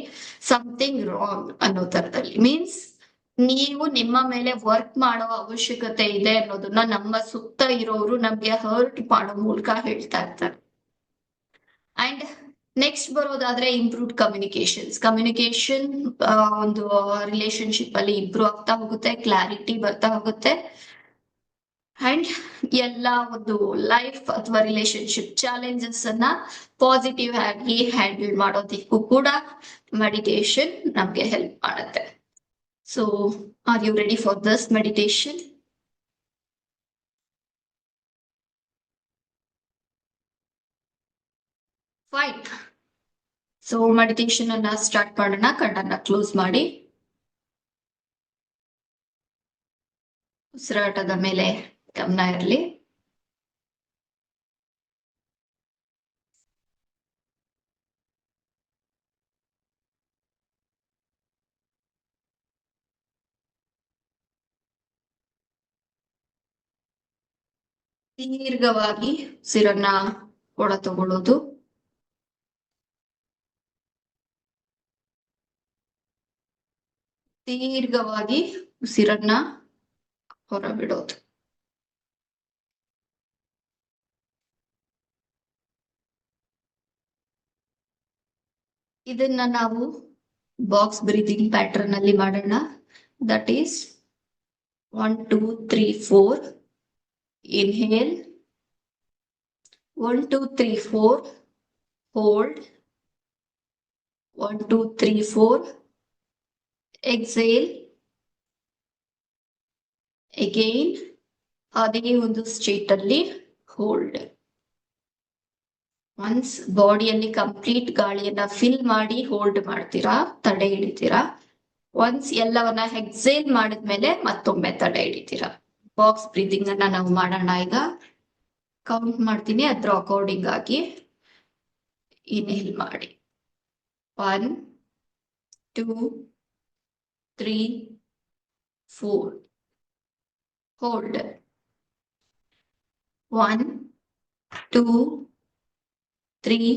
ಸಮಥಿಂಗ್ ರಾಂಗ್ ಅನ್ನೋ ತರದಲ್ಲಿ, ಮೀನ್ಸ್ ನೀವು ನಿಮ್ಮ ಮೇಲೆ ವರ್ಕ್ ಮಾಡೋ ಅವಶ್ಯಕತೆ ಇದೆ ಅನ್ನೋದನ್ನ ನಮ್ಮ ಸುತ್ತ ಇರೋರು ನಮ್ಗೆ ಹರ್ಟ್ ಮಾಡೋ ಮೂಲಕ ಹೇಳ್ತಾ ಇರ್ತಾರೆ. ಅಂಡ್ ನೆಕ್ಸ್ಟ್ ಬರೋದಾದ್ರೆ ಇಂಪ್ರೂವ್ಡ್ ಕಮ್ಯುನಿಕೇಶನ್ ಒಂದು ರಿಲೇಶನ್ಶಿಪ್ ಅಲ್ಲಿ ಇಂಪ್ರೂವ್ ಆಗ್ತಾ ಹೋಗುತ್ತೆ, ಕ್ಲಾರಿಟಿ ಬರ್ತಾ ಹೋಗುತ್ತೆ. ಅಂಡ್ ಎಲ್ಲ ಒಂದು ಲೈಫ್ ಅಥವಾ ರಿಲೇಶನ್ಶಿಪ್ ಚಾಲೆಂಜಸ್ ಅನ್ನ ಪಾಸಿಟಿವ್ ಆಗಿ ಹ್ಯಾಂಡಲ್ ಮಾಡೋದಿಕ್ಕೂ ಕೂಡ ಮೆಡಿಟೇಷನ್ ನಮ್ಗೆ ಹೆಲ್ಪ್ ಮಾಡುತ್ತೆ. So are you ready for this meditation? Fine. So meditation ಅನ್ನ ಸ್ಟಾರ್ಟ್ ಮಾಡೋಣ. ಕಣ್ಣನ್ನ ಕ್ಲೋಸ್ ಮಾಡಿ, ಉಸಿರಾಟದ ಮೇಲೆ ಗಮನ ಇರಲಿ. ದೀರ್ಘವಾಗಿ ಉಸಿರನ್ನ ಒಳ ತಗೊಳ್ಳೋದು. ದೀರ್ಘವಾಗಿ ಉಸಿರನ್ನ ಹೊರಬಿಡೋದು. ಇದನ್ನ ನಾವು ಬಾಕ್ಸ್ ಬ್ರೀದಿಂಗ್ ಪ್ಯಾಟರ್ನ್ ಅಲ್ಲಿ ಮಾಡೋಣ. That is 1 2 3 4. Inhale 1 2 3 4. Hold 1 2 3 4. Exhale again ಅದೇ ಒಂದು ಸ್ಟೇಟ್ ಅಲ್ಲಿ ಹೋಲ್ಡ್. ಒನ್ಸ್ ಬಾಡಿಯಲ್ಲಿ ಕಂಪ್ಲೀಟ್ ಗಾಳಿಯನ್ನ ಫಿಲ್ ಮಾಡಿ ಹೋಲ್ಡ್ ಮಾಡ್ತೀರಾ, ತಡೆ ಹಿಡಿತೀರಾ. ಒನ್ಸ್ ಎಲ್ಲವನ್ನ ಎಕ್ಸೇಲ್ ಮಾಡಿದ್ಮೇಲೆ ಮತ್ತೊಮ್ಮೆ ತಡೆ ಹಿಡಿತೀರಾ. ಬಾಕ್ಸ್ ಬ್ರೀದಿಂಗ್ ಅನ್ನ ನಾವು ಮಾಡೋಣ. ಈಗ ಕೌಂಟ್ ಮಾಡ್ತೀನಿ, ಅದ್ರ ಅಕಾರ್ಡಿಂಗ್ ಆಗಿ ಇನ್ಹೇಲ್ ಮಾಡಿ. 1 2 3 4. ಹೋಲ್ಡ್ 1 2 3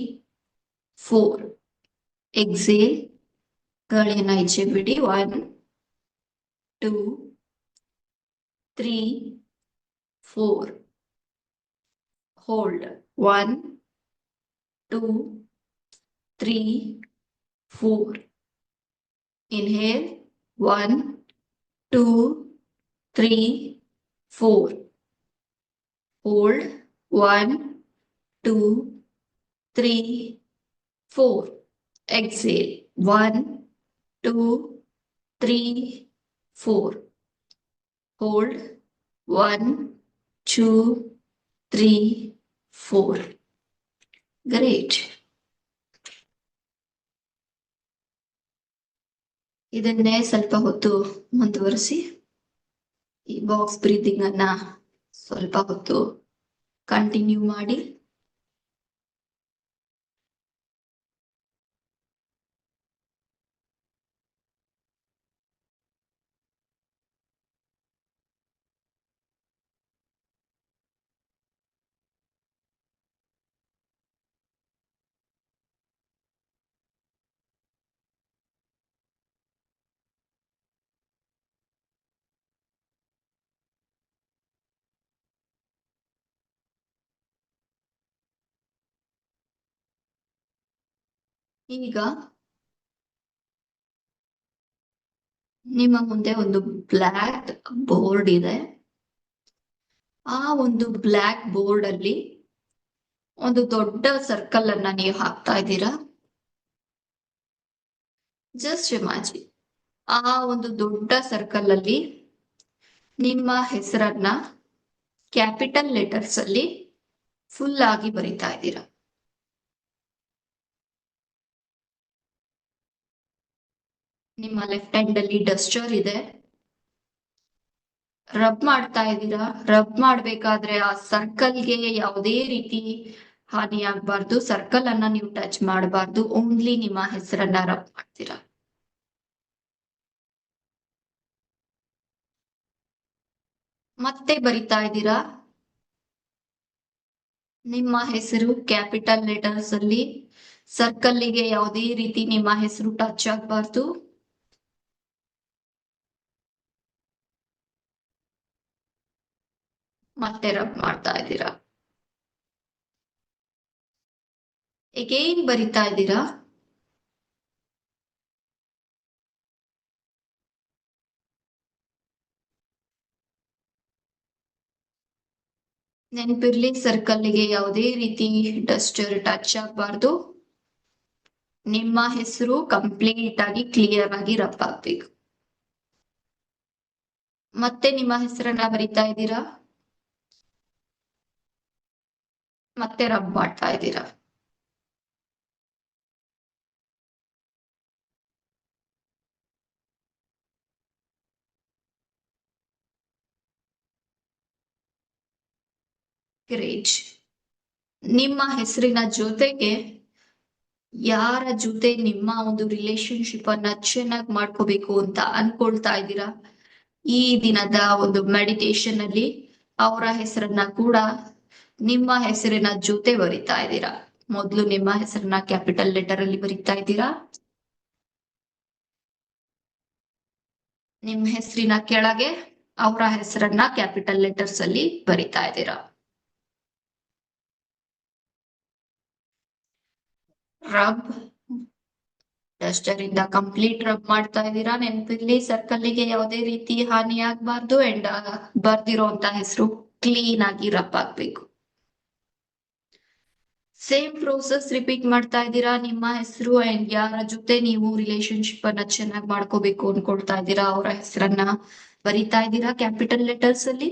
4. ಎಕ್ಸೇಲ್ ಗಾಳಿಯನ್ನ ಈಚೆ ಬಿಡಿ. 1 2 3 4. Hold 1 2 3 4. Inhale 1 2 3 4. Hold 1 2 3 4. Exhale 1 2 3 4. Hold 1 2 3 4. Great. ಇದನ್ನೇ ಸ್ವಲ್ಪ ಹೊತ್ತು ಮುಂದುವರಿಸಿ. ಈ ಬಾಕ್ಸ್ ಬ್ರೀದಿಂಗ್ ಅನ್ನ ಸ್ವಲ್ಪ ಹೊತ್ತು ಕಂಟಿನ್ಯೂ ಮಾಡಿ. ಈಗ ನಿಮ್ಮ ಮುಂದೆ ಒಂದು ಬ್ಲ್ಯಾಕ್ ಬೋರ್ಡ್ ಇದೆ. ಆ ಒಂದು ಬ್ಲ್ಯಾಕ್ ಬೋರ್ಡ್ ಅಲ್ಲಿ ಒಂದು ದೊಡ್ಡ ಸರ್ಕಲ್ ಅನ್ನ ನೀವು ಹಾಕ್ತಾ ಇದ್ದೀರಾ. ಜಸ್ಟ್ ಇಮ್ಯಾಜಿನ್, ಆ ಒಂದು ದೊಡ್ಡ ಸರ್ಕಲ್ ಅಲ್ಲಿ ನಿಮ್ಮ ಹೆಸರನ್ನ ಕ್ಯಾಪಿಟಲ್ ಲೆಟರ್ಸ್ ಅಲ್ಲಿ ಫುಲ್ ಆಗಿ ಬರಿತಾ ಇದ್ದೀರಾ. ನಿಮ್ಮ ಲೆಫ್ಟ್ ಹ್ಯಾಂಡ್ ಅಲ್ಲಿ ಡಸ್ಟರ್ ಇದೆ. ರಬ್ ಮಾಡ್ತಾ ಇದ್ದೀರಾ. ರಬ್ ಮಾಡ್ಬೇಕಾದ್ರೆ ಆ ಸರ್ಕಲ್ಗೆ ಯಾವುದೇ ರೀತಿ ಹಾನಿ ಆಗ್ಬಾರ್ದು. ಸರ್ಕಲ್ ಅನ್ನ ನೀವು ಟಚ್ ಮಾಡಬಾರ್ದು. ಓನ್ಲಿ ನಿಮ್ಮ ಹೆಸರನ್ನ ರಬ್ ಮಾಡ್ತೀರಾ. ಮತ್ತೆ ಬರಿತಾ ಇದ್ದೀರಾ. ನಿಮ್ಮ ಹೆಸರು ಕ್ಯಾಪಿಟಲ್ ಲೆಟರ್ಸ್ ಅಲ್ಲಿ ಸರ್ಕಲ್ಗೆ ಯಾವುದೇ ರೀತಿ ನಿಮ್ಮ ಹೆಸರು ಟಚ್ ಆಗ್ಬಾರ್ದು. ಮತ್ತೆ ರಬ್ ಮಾಡ್ತಾ ಇದ್ದೀರಾ. ಎಗೈನ್ ಬರಿತಾ ಇದ್ದೀರಾ. ನೆನಪಿರ್ಲಿ, ಸರ್ಕಲ್ಗೆ ಯಾವುದೇ ರೀತಿ ಡಸ್ಟರ್ ಟಚ್ ಆಗ್ಬಾರ್ದು. ನಿಮ್ಮ ಹೆಸರು ಕಂಪ್ಲೀಟ್ ಆಗಿ ಕ್ಲಿಯರ್ ಆಗಿ ರಬ್ ಆಗ್ಬೇಕು. ಮತ್ತೆ ನಿಮ್ಮ ಹೆಸರನ್ನ ಬರಿತಾ ಇದ್ದೀರಾ. ಮತ್ತೆ ರಬ್ ಮಾಡ್ತಾ ಇದ್ದೀರಾ. ಗ್ರೇಟ್. ನಿಮ್ಮ ಹೆಸರಿನ ಜೊತೆಗೆ ಯಾರ ಜೊತೆ ನಿಮ್ಮ ಒಂದು ರಿಲೇಶನ್ಶಿಪ್ ಅನ್ನ ಚೆನ್ನಾಗಿ ಮಾಡ್ಕೋಬೇಕು ಅಂತ ಅನ್ಕೊಳ್ತಾ ಇದ್ದೀರಾ, ಈ ದಿನದ ಒಂದು ಮೆಡಿಟೇಷನ್ ಅಲ್ಲಿ ಅವರ ಹೆಸರನ್ನ ಕೂಡ ನಿಮ್ಮ ಹೆಸರಿನ ಜೊತೆ ಬರಿತಾ ಇದ್ದೀರಾ. ಮೊದ್ಲು ನಿಮ್ಮ ಹೆಸರನ್ನ ಕ್ಯಾಪಿಟಲ್ ಲೆಟರ್ ಅಲ್ಲಿ ಬರಿತಾ ಇದ್ದೀರಾ. ನಿಮ್ ಹೆಸರಿನ ಕೆಳಗೆ ಅವರ ಹೆಸರನ್ನ ಕ್ಯಾಪಿಟಲ್ ಲೆಟರ್ಸ್ ಅಲ್ಲಿ ಬರಿತಾ ಇದ್ದೀರಾ. ರಬ್ ಡಸ್ಟರ್ ಇಂದ ಕಂಪ್ಲೀಟ್ ರಬ್ ಮಾಡ್ತಾ ಇದ್ದೀರಾ. ನೆನಪಿರ್ಲಿ, ಸರ್ಕಲ್ಗೆ ಯಾವುದೇ ರೀತಿ ಹಾನಿ ಆಗ್ಬಾರ್ದು ಅಂಡ್ ಬರ್ದಿರೋಂತ ಹೆಸರು ಕ್ಲೀನ್ ಆಗಿ ರಬ್ ಆಗ್ಬೇಕು. ಸೇಮ್ ಪ್ರೋಸೆಸ್ ರಿಪೀಟ್ ಮಾಡ್ತಾ ಇದ್ದೀರಾ. ನಿಮ್ಮ ಹೆಸರು ಅಂಡ್ ಯಾರ ಜೊತೆ ನೀವು ರಿಲೇಶನ್ಶಿಪ್ ಅನ್ನ ಚೆನ್ನಾಗಿ ಮಾಡ್ಕೋಬೇಕು ಅನ್ಕೊಳ್ತಾ ಇದ್ದೀರಾ ಅವರ ಹೆಸರನ್ನ ಬರಿತಾ ಇದ್ದೀರಾ ಕ್ಯಾಪಿಟಲ್ ಲೆಟರ್ಸ್ ಅಲ್ಲಿ.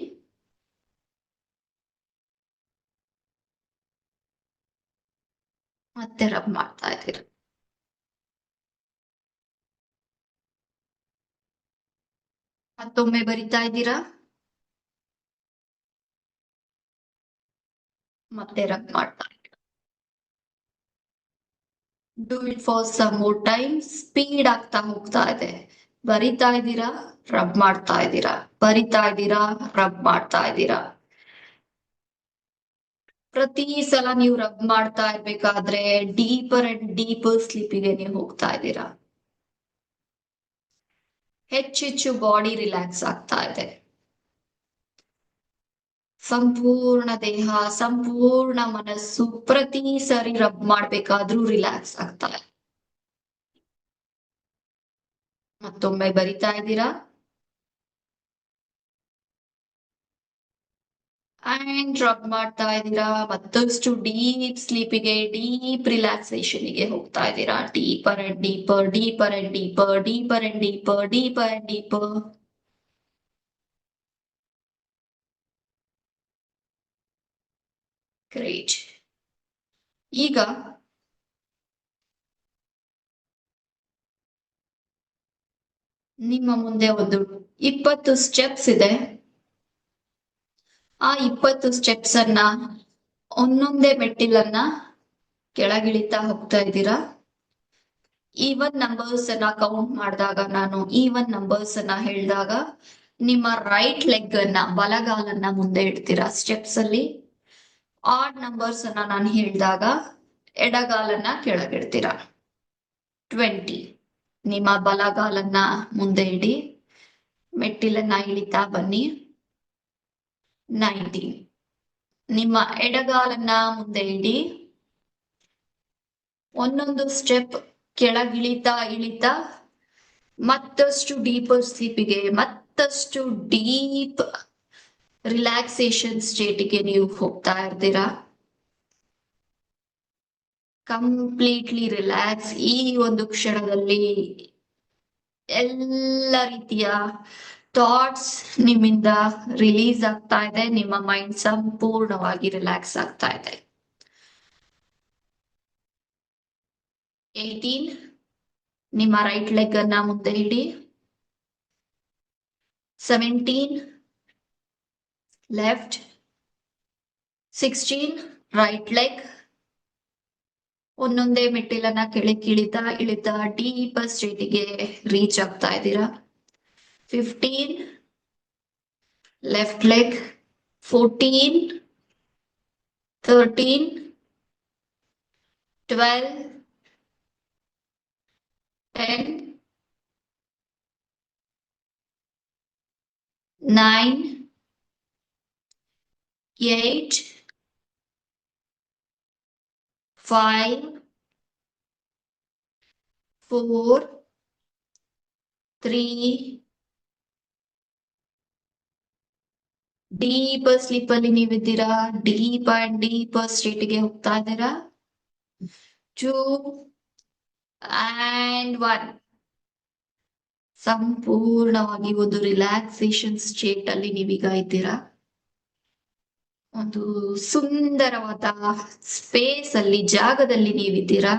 ಮತ್ತೆ ರಬ್ ಮಾಡ್ತಾ ಇದ್ದೀರಾ. ಮತ್ತೊಮ್ಮೆ ಬರಿತಾ ಇದ್ದೀರಾ. ಮತ್ತೆ ರಬ್ ಮಾಡ್ತಾ ಇದ್ದೀರಾ. Do it for some more time. Speed ಆಗ್ತಾ ಹೋಗ್ತಾ ಇದೆ. ಬರಿತಾ ಇದ್ದೀರಾ, ರಬ್ ಮಾಡ್ತಾ ಇದ್ದೀರಾ, ಬರಿತಾ ಇದ್ದೀರಾ, ರಬ್ ಮಾಡ್ತಾ ಇದ್ದೀರಾ. ಪ್ರತಿ ಸಲ ನೀವು ರಬ್ ಮಾಡ್ತಾ ಇರ್ಬೇಕಾದ್ರೆ ಡೀಪರ್ ಅಂಡ್ ಡೀಪರ್ ಸ್ಲೀಪಿಗೆ ನೀವು ಹೋಗ್ತಾ ಇದ್ದೀರಾ. ಹೆಚ್ಚೆಚ್ಚು ಬಾಡಿ ರಿಲ್ಯಾಕ್ಸ್ ಆಗ್ತಾ ಇದೆ. ಸಂಪೂರ್ಣ ದೇಹ, ಸಂಪೂರ್ಣ ಮನಸ್ಸು ಪ್ರತಿ ಸರಿ ರಬ್ ಮಾಡ್ಬೇಕಾದ್ರೂ ರಿಲ್ಯಾಕ್ಸ್ ಆಗ್ತಾ ಇದೆ. ಮತ್ತೊಮ್ಮೆ ಬರಿತಾ ಇದ್ದೀರಾ. ಅಂಡ್ ರಬ್ ಮಾಡ್ತಾ ಇದ್ದೀರಾ. ಮತ್ತಷ್ಟು ಡೀಪ್ ಸ್ಲೀಪಿಗೆ, ಡೀಪ್ ರಿಲ್ಯಾಕ್ಸೇಷನ್ ಗೆ ಹೋಗ್ತಾ ಇದ್ದೀರಾ. Deeper and deeper, deeper and deeper, deeper and deeper, deeper and deeper. Great. ಈಗ ನಿಮ್ಮ ಮುಂದೆ ಒಂದು 20 ಸ್ಟೆಪ್ಸ್ ಇದೆ. ಆ 20 ಸ್ಟೆಪ್ಸ್ ಅನ್ನ ಒಂದೊಂದೇ ಮೆಟ್ಟಿಲನ್ನ ಕೆಳಗಿಳಿತಾ ಹೋಗ್ತಾ ಇದ್ದೀರಾ. ಈವನ್ ನಂಬರ್ಸ್ ಅನ್ನ ಕೌಂಟ್ ಮಾಡಿದಾಗ, ನಾನು ಈವನ್ ನಂಬರ್ಸ್ ಅನ್ನ ಹೇಳಿದಾಗ ನಿಮ್ಮ ರೈಟ್ ಲೆಗ್ ಅನ್ನ, ಬಲಗಾಲನ್ನ ಮುಂದೆ ಇಡ್ತೀರಾ ಸ್ಟೆಪ್ಸ್ ಅಲ್ಲಿ. ಆಡ್ ನಂಬರ್ಸ್ ಅನ್ನ ನಾನು ಹೇಳಿದಾಗ ಎಡಗಾಲನ್ನ ಕೆಳಗಿಡ್ತೀರಾ. 20. ನಿಮ್ಮ ಬಲಗಾಲನ್ನ ಮುಂದೆ ಇಡಿ, ಮೆಟ್ಟಿಲನ್ನ ಇಳಿತಾ ಬನ್ನಿ. 19. ನಿಮ್ಮ ಎಡಗಾಲನ್ನ ಮುಂದೆ ಇಡಿ, ಒಂದೊಂದು ಸ್ಟೆಪ್ ಕೆಳಗಿಳಿತಾ ಇಳಿತಾ ಮತ್ತಷ್ಟು ಡೀಪರ್ ಸ್ಲೀಪಿಗೆ, ಮತ್ತಷ್ಟು ಡೀಪ್ ರಿಲ್ಯಾಕ್ಸೇಷನ್ ಸ್ಟೇಟಿಗೆ ನೀವು ಹೋಗ್ತಾ ಇರ್ತೀರಾ. Completely relax. ಈ ಒಂದು ಕ್ಷಣದಲ್ಲಿ ಎಲ್ಲ ರೀತಿಯ ಥಾಟ್ಸ್ ನಿಮ್ಮಿಂದ ರಿಲೀಸ್ ಆಗ್ತಾ ಇದೆ. ನಿಮ್ಮ ಮೈಂಡ್ ಸಂಪೂರ್ಣವಾಗಿ ರಿಲ್ಯಾಕ್ಸ್ ಆಗ್ತಾ ಇದೆ. 18. ನಿಮ್ಮ ರೈಟ್ ಲೆಗ್ ಅನ್ನ ಮುಂದೆ ಇಡಿ. 17. ಲೆಫ್ಟ್. 16. Right leg. ಒಂದೊಂದೇ ಮೆಟ್ಟಿಲನ್ನ ಕೆಳಗಿಳಿತಾ ಇಳಿತಾ ಡೀಪ್ ಸ್ಟೇಟಿಗೆ ರೀಚ್ ಆಗ್ತಾ ಇದ್ದೀರಾ. 15. Left leg. 14. 13. 12. 10. 9. 8. 5. 4. 3. ಡೀಪ್ ಸ್ಲೀಪ್ ಅಲ್ಲಿ ನೀವಿದ್ದೀರಾ. ಡೀಪ್ ಅಂಡ್ ಡೀಪ್ ಸ್ಟೇಟ್ಗೆ ಹೋಗ್ತಾ ಇದ್ದೀರಾ. 2 and 1. ಸಂಪೂರ್ಣವಾಗಿ ಒಂದು ರಿಲ್ಯಾಕ್ಸೇಷನ್ ಸ್ಟೇಟ್ ಅಲ್ಲಿ ನೀವೀಗ ಇದ್ದೀರಾ. ಒಂದು ಸುಂದರವಾದ ಸ್ಪೇಸ್ ಅಲ್ಲಿ, ಜಾಗದಲ್ಲಿ ನೀವಿದ್ದೀರಾ.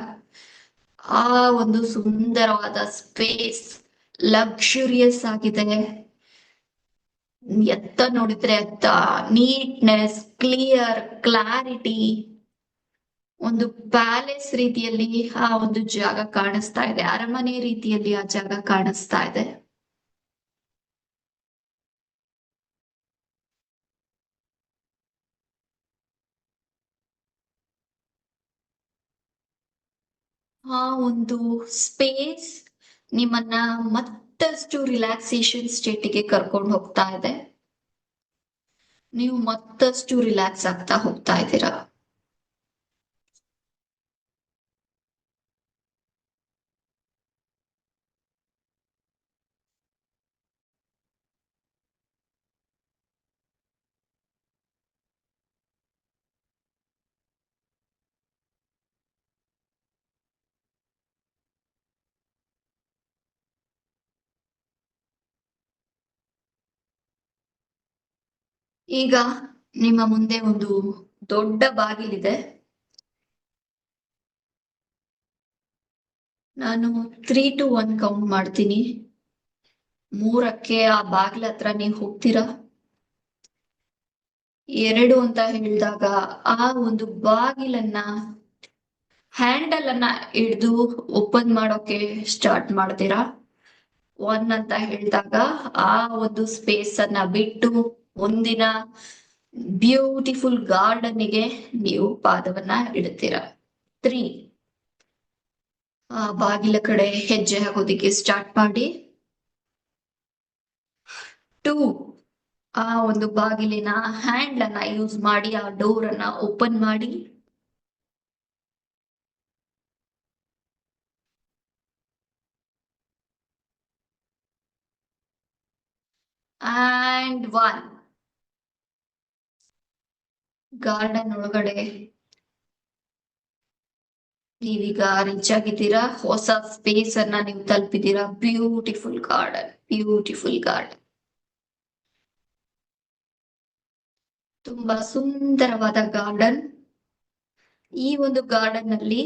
ಆ ಒಂದು ಸುಂದರವಾದ ಸ್ಪೇಸ್ ಲಕ್ಸುರಿಯಸ್ ಆಗಿದೆ. ಎತ್ತ ನೋಡಿದ್ರೆ ಎತ್ತ ನೀಟ್ನೆಸ್, ಕ್ಲಿಯರ್, ಕ್ಲಾರಿಟಿ, ಒಂದು ಪ್ಯಾಲೇಸ್ ರೀತಿಯಲ್ಲಿ ಆ ಒಂದು ಜಾಗ ಕಾಣಿಸ್ತಾ ಇದೆ. ಅರಮನೆ ರೀತಿಯಲ್ಲಿ ಆ ಜಾಗ ಕಾಣಿಸ್ತಾ ಇದೆ. ಆ ಒಂದು ಸ್ಪೇಸ್ ನಿಮ್ಮನ್ನ ಮತ್ತಷ್ಟು ರಿಲ್ಯಾಕ್ಸೇಷನ್ ಸ್ಟೇಟಿಗೆ ಕರ್ಕೊಂಡು ಹೋಗ್ತಾ ಇದೆ. ನೀವು ಮತ್ತಷ್ಟು ರಿಲ್ಯಾಕ್ಸ್ ಆಗ್ತಾ ಹೋಗ್ತಾ ಇದ್ದೀರಾ. ಈಗ ನಿಮ್ಮ ಮುಂದೆ ಒಂದು ದೊಡ್ಡ ಬಾಗಿಲಿದೆ. ನಾನು 3 to 1 ಕೌಂಟ್ ಮಾಡ್ತೀನಿ. 3ಕ್ಕೆ ಆ ಬಾಗಿಲ ಹತ್ರ ನೀವು ಹೋಗ್ತೀರಾ. 2 ಅಂತ ಹೇಳಿದಾಗ ಆ ಒಂದು ಬಾಗಿಲನ್ನ ಹ್ಯಾಂಡಲ್ ಅನ್ನ ಹಿಡಿದು ಓಪನ್ ಮಾಡೋಕೆ ಸ್ಟಾರ್ಟ್ ಮಾಡ್ತೀರಾ. 1 ಅಂತ ಹೇಳಿದಾಗ ಆ ಒಂದು ಸ್ಪೇಸ್ ಅನ್ನ ಬಿಟ್ಟು ಮುಂದಿನ ಬ್ಯೂಟಿಫುಲ್ ಗಾರ್ಡನ್ಗೆ ನೀವು ಪಾದವನ್ನ ಇಡ್ತೀರಾ. 3 ಆ ಬಾಗಿಲ ಕಡೆ ಹೆಜ್ಜೆ ಹಾಕೋದಿಕ್ಕೆ ಸ್ಟಾರ್ಟ್ ಮಾಡಿ. 2 ಆ ಒಂದು ಬಾಗಿಲಿನ ಹ್ಯಾಂಡ್ ಅನ್ನ ಯೂಸ್ ಮಾಡಿ ಆ ಡೋರ್ ಅನ್ನ ಓಪನ್ ಮಾಡಿ. and 1 ಗಾರ್ಡನ್ ಒಳಗಡೆ ನೀವೀಗ ರೀಚ್ ಆಗಿದ್ದೀರಾ. ಹೊಸ ಸ್ಪೇಸ್ ಅನ್ನ ನೀವು ತಲುಪಿದ್ದೀರಾ. ಬ್ಯೂಟಿಫುಲ್ ಗಾರ್ಡನ್, ಬ್ಯೂಟಿಫುಲ್ ಗಾರ್ಡನ್, ತುಂಬಾ ಸುಂದರವಾದ ಗಾರ್ಡನ್. ಈ ಒಂದು ಗಾರ್ಡನ್ ನಲ್ಲಿ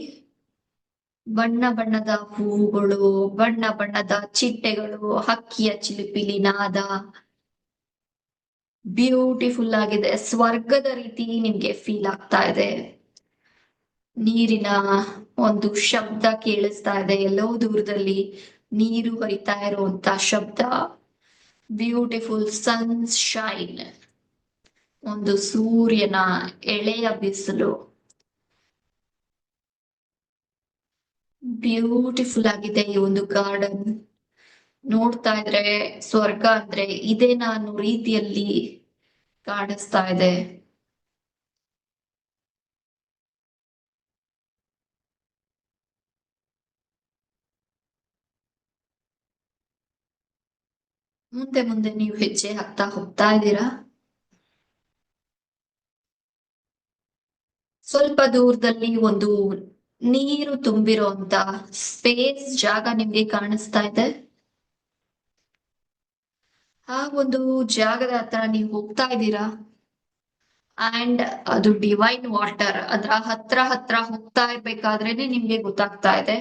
ಬಣ್ಣ ಬಣ್ಣದ ಹೂವುಗಳು, ಬಣ್ಣ ಬಣ್ಣದ ಚಿಟ್ಟೆಗಳು, ಹಕ್ಕಿಯ ಚಿಲಿಪಿಲಿ ನಾದ ಬ್ಯೂಟಿಫುಲ್ ಆಗಿದೆ. ಸ್ವರ್ಗದ ರೀತಿ ನಿಮ್ಗೆ ಫೀಲ್ ಆಗ್ತಾ ಇದೆ. ನೀರಿನ ಒಂದು ಶಬ್ದ ಕೇಳಿಸ್ತಾ ಇದೆ. ಎಲ್ಲೋ ದೂರದಲ್ಲಿ ನೀರು ಹರಿತಾ ಇರುವಂತ ಶಬ್ದ. ಬ್ಯೂಟಿಫುಲ್ ಸನ್ಶೈನ್, ಒಂದು ಸೂರ್ಯನ ಎಳೆಯ ಬಿಸಿಲು. ಬ್ಯೂಟಿಫುಲ್ ಆಗಿದೆ ಈ ಒಂದು ಗಾರ್ಡನ್. ನೋಡ್ತಾ ಇದ್ರೆ ಸ್ವರ್ಗ ಅಂದ್ರೆ ಇದೇನಾ ಅನ್ನೋ ರೀತಿಯಲ್ಲಿ ಕಾಣಿಸ್ತಾ ಇದೆ. ಮುಂದೆ ಮುಂದೆ ನೀವು ಹೆಜ್ಜೆ ಹಾಕ್ತಾ ಹೋಗ್ತಾ ಇದ್ದೀರಾ. ಸ್ವಲ್ಪ ದೂರದಲ್ಲಿ ಒಂದು ನೀರು ತುಂಬಿರುವಂತ ಸ್ಪೇಸ್ ಜಾಗ ನಿಮ್ಗೆ ಕಾಣಿಸ್ತಾ ಇದೆ. ಆ ಒಂದು ಜಾಗದ ಹತ್ರ ನೀವು ಹೋಗ್ತಾ ಇದ್ದೀರಾ. ಅಂಡ್ ಅದು ಡಿವೈನ್ ವಾಟರ್. ಅದ್ರ ಹತ್ರ ಹತ್ರ ಹೋಗ್ತಾ ಇರ್ಬೇಕಾದ್ರೇನೆ ನಿಮ್ಗೆ ಗೊತ್ತಾಗ್ತಾ ಇದೆ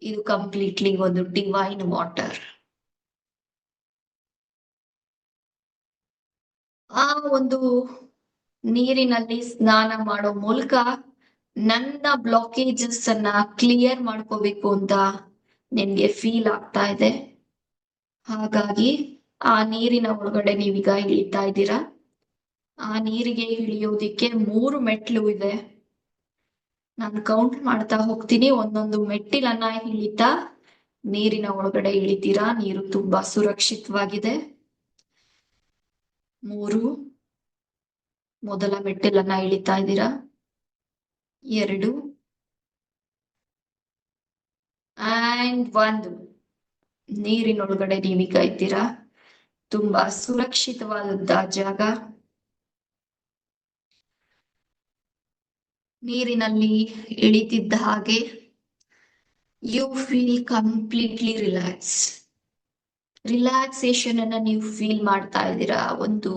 ಇದು ಕಂಪ್ಲೀಟ್ಲಿ ಒಂದು ಡಿವೈನ್ ವಾಟರ್. ಆ ಒಂದು ನೀರಿನಲ್ಲಿ ಸ್ನಾನ ಮಾಡೋ ಮೂಲಕ ನನ್ನ ಬ್ಲಾಕೇಜಸ್ ಅನ್ನ ಕ್ಲಿಯರ್ ಮಾಡ್ಕೋಬೇಕು ಅಂತ ನಿಮ್ಗೆ ಫೀಲ್ ಆಗ್ತಾ ಇದೆ. ಹಾಗಾಗಿ ಆ ನೀರಿನ ಒಳಗಡೆ ನೀವೀಗ ಇಳಿತಾ ಇದ್ದೀರಾ. ಆ ನೀರಿಗೆ ಇಳಿಯೋದಿಕ್ಕೆ 3 ಮೆಟ್ಲು ಇದೆ. ನಾನು ಕೌಂಟ್ ಮಾಡ್ತಾ ಹೋಗ್ತೀನಿ. ಒಂದೊಂದು ಮೆಟ್ಟಿಲನ್ನ ಇಳಿತಾ ನೀರಿನ ಒಳಗಡೆ ಇಳಿತೀರಾ. ನೀರು ತುಂಬಾ ಸುರಕ್ಷಿತವಾಗಿದೆ. 3, ಮೊದಲ ಮೆಟ್ಟಿಲನ್ನ ಇಳಿತಾ ಇದ್ದೀರಾ. 2 and 1 ನೀರಿನೊಳಗಡೆ ನೀವೀಗ ಇದ್ದೀರಾ. ತುಂಬಾ ಸುರಕ್ಷಿತವಾದಂತಹ ಜಾಗ. ನೀರಿನಲ್ಲಿ ಇಳಿತಿದ್ದ ಹಾಗೆ ಯು ಫೀಲ್ ಕಂಪ್ಲೀಟ್ಲಿ ರಿಲ್ಯಾಕ್ಸೇಷನ್ ಅನ್ನ ನೀವು ಫೀಲ್ ಮಾಡ್ತಾ ಇದ್ದೀರಾ. ಒಂದು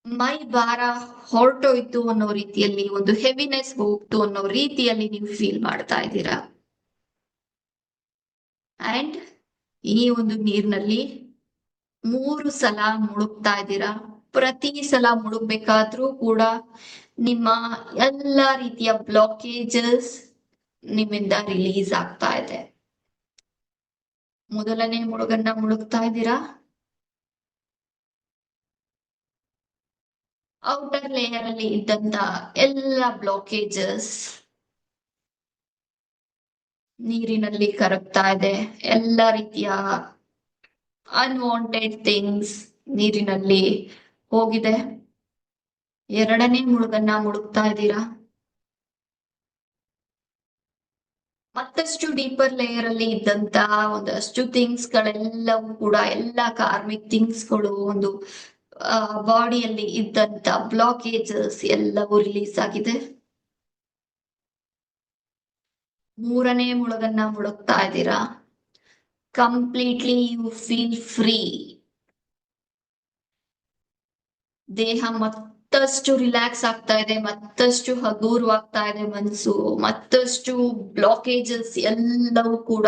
ಮೈ ಭಾರ ಹೊರಟೋಯ್ತು ಅನ್ನೋ ರೀತಿಯಲ್ಲಿ, ಒಂದು ಹೆವಿನೆಸ್ ಹೋಗ್ತು ಅನ್ನೋ ರೀತಿಯಲ್ಲಿ ನೀವು ಫೀಲ್ ಮಾಡ್ತಾ ಇದ್ದೀರಾ. ಅಂಡ್ ಈ ಒಂದು ನೀರಿನಲ್ಲಿ 3 ಸಲ ಮುಳುಗ್ತಾ ಇದ್ದೀರಾ. ಪ್ರತಿ ಸಲ ಮುಳುಗ್ಬೇಕಾದ್ರೂ ಕೂಡ ನಿಮ್ಮ ಎಲ್ಲಾ ರೀತಿಯ ಬ್ಲಾಕೇಜಸ್ ನಿಮ್ಮಿಂದ ರಿಲೀಸ್ ಆಗ್ತಾ ಇದೆ. ಮೊದಲನೇ ಮುಳುಗನ್ನ ಮುಳುಗ್ತಾ ಇದ್ದೀರಾ. ಔಟರ್ ಲೇಯರ್ ಅಲ್ಲಿ ಇದ್ದಂತ ಎಲ್ಲ ಬ್ಲಾಕೇಜಸ್ ನೀರಿನಲ್ಲಿ ಕರಗ್ತಾ ಇದೆ. ಎಲ್ಲ ರೀತಿಯ ಅನ್ವಾಂಟೆಡ್ ಥಿಂಗ್ಸ್ ನೀರಿನಲ್ಲಿ ಹೋಗಿದೆ. ಎರಡನೇ ಮುಳುಗನ್ನ ಮುಳುಗ್ತಾ ಇದ್ದೀರಾ. ಮತ್ತಷ್ಟು ಡೀಪರ್ ಲೇಯರ್ ಅಲ್ಲಿ ಇದ್ದಂತ ಒಂದಷ್ಟು ಥಿಂಗ್ಸ್ ಗಳೆಲ್ಲವೂ ಕೂಡ, ಎಲ್ಲ ಕಾರ್ಮಿಕ್ ಥಿಂಗ್ಸ್ ಗಳು, ಒಂದು ಬಾಡಿಯಲ್ಲಿ ಇದ್ದಂತ ಬ್ಲಾಕೇಜಸ್ ಎಲ್ಲವೂ ರಿಲೀಸ್ ಆಗಿದೆ. ಮೂರನೇ ಮುಳುಗನ್ನ ಮುಳುಗ್ತಾ ಇದ್ದೀರಾ. Completely you feel free. ದೇಹ ಮತ್ತಷ್ಟು ರಿಲ್ಯಾಕ್ಸ್ ಆಗ್ತಾ ಇದೆ, ಮತ್ತಷ್ಟು ಹಗೂರವಾಗ್ತಾ ಇದೆ ಮನಸ್ಸು, ಮತ್ತಷ್ಟು ಬ್ಲಾಕೇಜಸ್ ಎಲ್ಲವೂ ಕೂಡ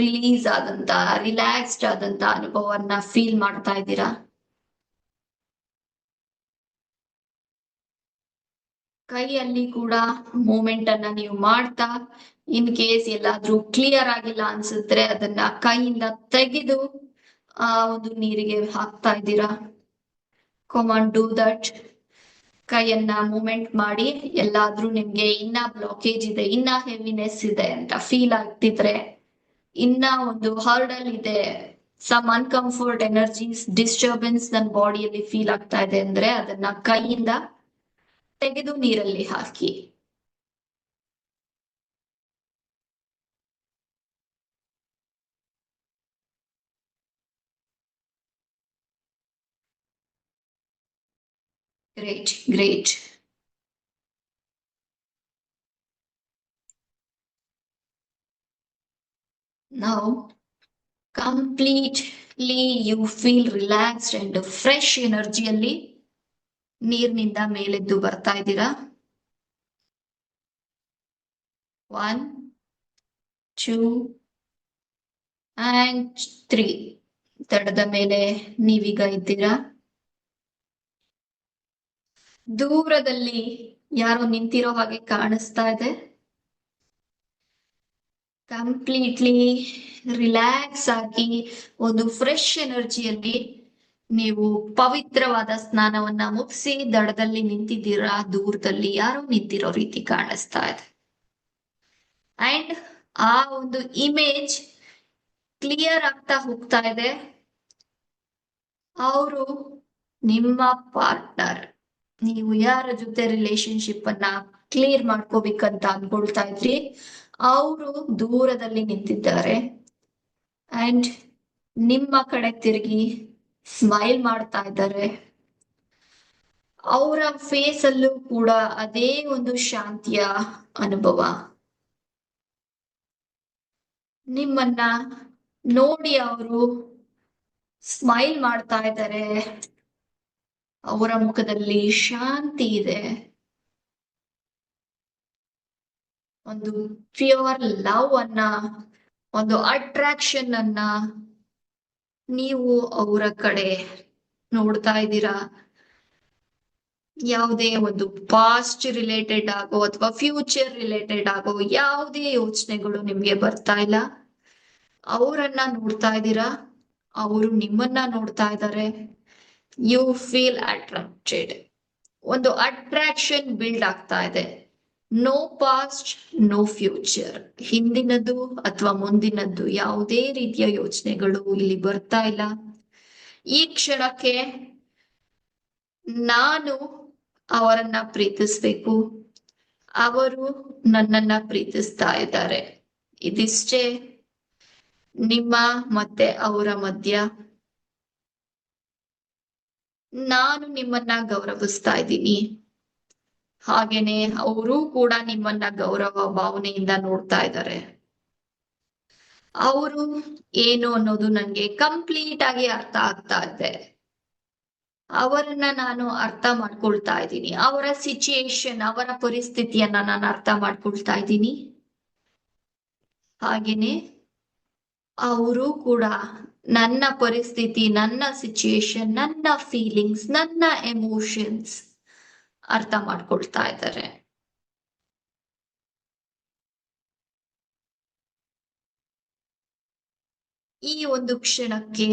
ರಿಲೀಸ್ ಆದಂತ, ರಿಲ್ಯಾಕ್ಸ್ಡ್ ಆದಂತ ಅನುಭವವನ್ನ ಫೀಲ್ ಮಾಡ್ತಾ ಇದ್ದೀರಾ. ಕೈಯಲ್ಲಿ ಕೂಡ ಮೂಮೆಂಟ್ ಅನ್ನ ನೀವು ಮಾಡ್ತಾ, ಇನ್ ಕೇಸ್ ಎಲ್ಲಾದ್ರೂ ಕ್ಲಿಯರ್ ಆಗಿಲ್ಲ ಅನ್ಸಿದ್ರೆ ಅದನ್ನ ಕೈಯಿಂದ ತೆಗೆದು ಒಂದು ನೀರಿಗೆ ಹಾಕ್ತಾ ಇದ್ದೀರಾ. ಕಮಾನ್ ಡೂ ದಟ್. ಕೈಯನ್ನ ಮೂಮೆಂಟ್ ಮಾಡಿ. ಎಲ್ಲಾದ್ರೂ ನಿಮ್ಗೆ ಇನ್ನ ಬ್ಲಾಕೇಜ್ ಇದೆ, ಇನ್ನ ಹೆವಿನೆಸ್ ಇದೆ ಅಂತ ಫೀಲ್ ಆಗ್ತಿದ್ರೆ, ಇನ್ನ ಒಂದು ಹರ್ಡಲ್ ಇದೆ, ಸಮ್ ಅನ್ಕಂಫರ್ಟ್ ಎನರ್ಜೀಸ್, ಡಿಸ್ಟರ್ಬೆನ್ಸ್ ನನ್ನ ಬಾಡಿಯಲ್ಲಿ ಫೀಲ್ ಆಗ್ತಾ ಇದೆ ಅಂದ್ರೆ ಅದನ್ನ ಕೈಯಿಂದ ತೆಗೆದು ನೀರಲ್ಲಿ ಹಾಕಿ. Great, great. Now completely you feel relaxed and fresh ಎನರ್ಜಿಯಲ್ಲಿ ನೀರಿನಿಂದ ಮೇಲೆದ್ದು ಬರ್ತಾ ಇದ್ದೀರಾ. 1, 2 and 3 ತಡದ ಮೇಲೆ ನೀವೀಗ ಇದ್ದೀರಾ. ದೂರದಲ್ಲಿ ಯಾರೋ ನಿಂತಿರೋ ಹಾಗೆ ಕಾಣಿಸ್ತಾ ಇದೆ. ಕಂಪ್ಲೀಟ್ಲಿ ರಿಲ್ಯಾಕ್ಸ್ ಆಗಿ ಒಂದು ಫ್ರೆಶ್ ಎನರ್ಜಿಯಲ್ಲಿ ನೀವು ಪವಿತ್ರವಾದ ಸ್ನಾನವನ್ನ ಮುಗಿಸಿ ದಡದಲ್ಲಿ ನಿಂತಿದ್ದೀರಾ. ದೂರದಲ್ಲಿ ಯಾರೋ ನಿಂತಿರೋ ರೀತಿ ಕಾಣಿಸ್ತಾ ಇದೆ. ಅಂಡ್ ಆ ಒಂದು ಇಮೇಜ್ ಕ್ಲಿಯರ್ ಆಗ್ತಾ ಹೋಗ್ತಾ ಇದೆ. ಅವರು ನಿಮ್ಮ ಪಾರ್ಟ್ನರ್. ನೀವು ಯಾರ ಜೊತೆ ರಿಲೇಶನ್ಶಿಪ್ ಅನ್ನ ಕ್ಲಿಯರ್ ಮಾಡ್ಕೋಬೇಕಂತ ಅನ್ಕೊಳ್ತಾ ಇದ್ರಿ, ಅವರು ದೂರದಲ್ಲಿ ನಿಂತಿದ್ದಾರೆ ಅಂಡ್ ನಿಮ್ಮ ಕಡೆ ತಿರುಗಿ ಸ್ಮೈಲ್ ಮಾಡ್ತಾ ಇದ್ದಾರೆ. ಅವರ ಫೇಸ್ ಅಲ್ಲೂ ಕೂಡ ಅದೇ ಒಂದು ಶಾಂತಿಯ ಅನುಭವ. ನಿಮ್ಮನ್ನ ನೋಡಿ ಅವರು ಸ್ಮೈಲ್ ಮಾಡ್ತಾ ಇದ್ದಾರೆ. ಅವರ ಮುಖದಲ್ಲಿ ಶಾಂತಿ ಇದೆ. ಒಂದು ಪ್ಯೂರ್ ಲವ್ ಅನ್ನ, ಒಂದು ಅಟ್ರಾಕ್ಷನ್ ಅನ್ನ ನೀವು ಅವರ ಕಡೆ ನೋಡ್ತಾ ಇದ್ದೀರಾ. ಯಾವುದೇ ಒಂದು ಪಾಸ್ಟ್ ರಿಲೇಟೆಡ್ ಆಗೋ ಅಥವಾ ಫ್ಯೂಚರ್ ರಿಲೇಟೆಡ್ ಆಗೋ ಯಾವುದೇ ಯೋಚನೆಗಳು ನಿಮ್ಗೆ ಬರ್ತಾ ಇಲ್ಲ. ಅವರನ್ನ ನೋಡ್ತಾ ಇದ್ದೀರಾ, ಅವರು ನಿಮ್ಮನ್ನ ನೋಡ್ತಾ ಇದ್ದಾರೆ. You feel attracted. ಒಂದು ಅಟ್ರಾಕ್ಷನ್ ಬಿಲ್ಡ್ ಆಗ್ತಾ ಇದೆ. No past, no future. ಹಿಂದಿನದು ಅಥವಾ ಮುಂದಿನದ್ದು ಯಾವುದೇ ರೀತಿಯ ಯೋಚನೆಗಳು ಇಲ್ಲಿ ಬರ್ತಾ ಇಲ್ಲ. ಈ ಕ್ಷಣಕ್ಕೆ ನಾನು ಅವರನ್ನ ಪ್ರೀತಿಸ್ಬೇಕು, ಅವರು ನನ್ನನ್ನ ಪ್ರೀತಿಸ್ತಾ ಇದ್ದಾರೆ. ಇದಿಷ್ಟೇ ನಿಮ್ಮ ಮತ್ತೆ ಅವರ ಮಧ್ಯ. ನಾನು ನಿಮ್ಮನ್ನ ಗೌರವಿಸ್ತಾ ಇದ್ದೀನಿ, ಹಾಗೇನೆ ಅವರು ಕೂಡ ನಿಮ್ಮನ್ನ ಗೌರವ ಭಾವನೆಯಿಂದ ನೋಡ್ತಾ ಇದ್ದಾರೆ. ಅವರು ಏನು ಅನ್ನೋದು ನನ್ಗೆ ಕಂಪ್ಲೀಟ್ ಆಗಿ ಅರ್ಥ ಆಗ್ತಾ ಇದೆ. ಅವರನ್ನ ನಾನು ಅರ್ಥ ಮಾಡ್ಕೊಳ್ತಾ ಇದ್ದೀನಿ. ಅವರ ಸಿಚುಯೇಷನ್, ಅವರ ಪರಿಸ್ಥಿತಿಯನ್ನ ನಾನು ಅರ್ಥ ಮಾಡ್ಕೊಳ್ತಾ ಇದ್ದೀನಿ. ಹಾಗೇನೆ ಅವರು ಕೂಡ ನನ್ನ ಪರಿಸ್ಥಿತಿ, ನನ್ನ ಸಿಚುಯೇಷನ್, ನನ್ನ ಫೀಲಿಂಗ್ಸ್, ನನ್ನ ಎಮೋಷನ್ಸ್ ಅರ್ಥ ಮಾಡ್ಕೊಳ್ತಾ ಇದ್ದಾರೆ. ಈ ಒಂದು ಕ್ಷಣಕ್ಕೆ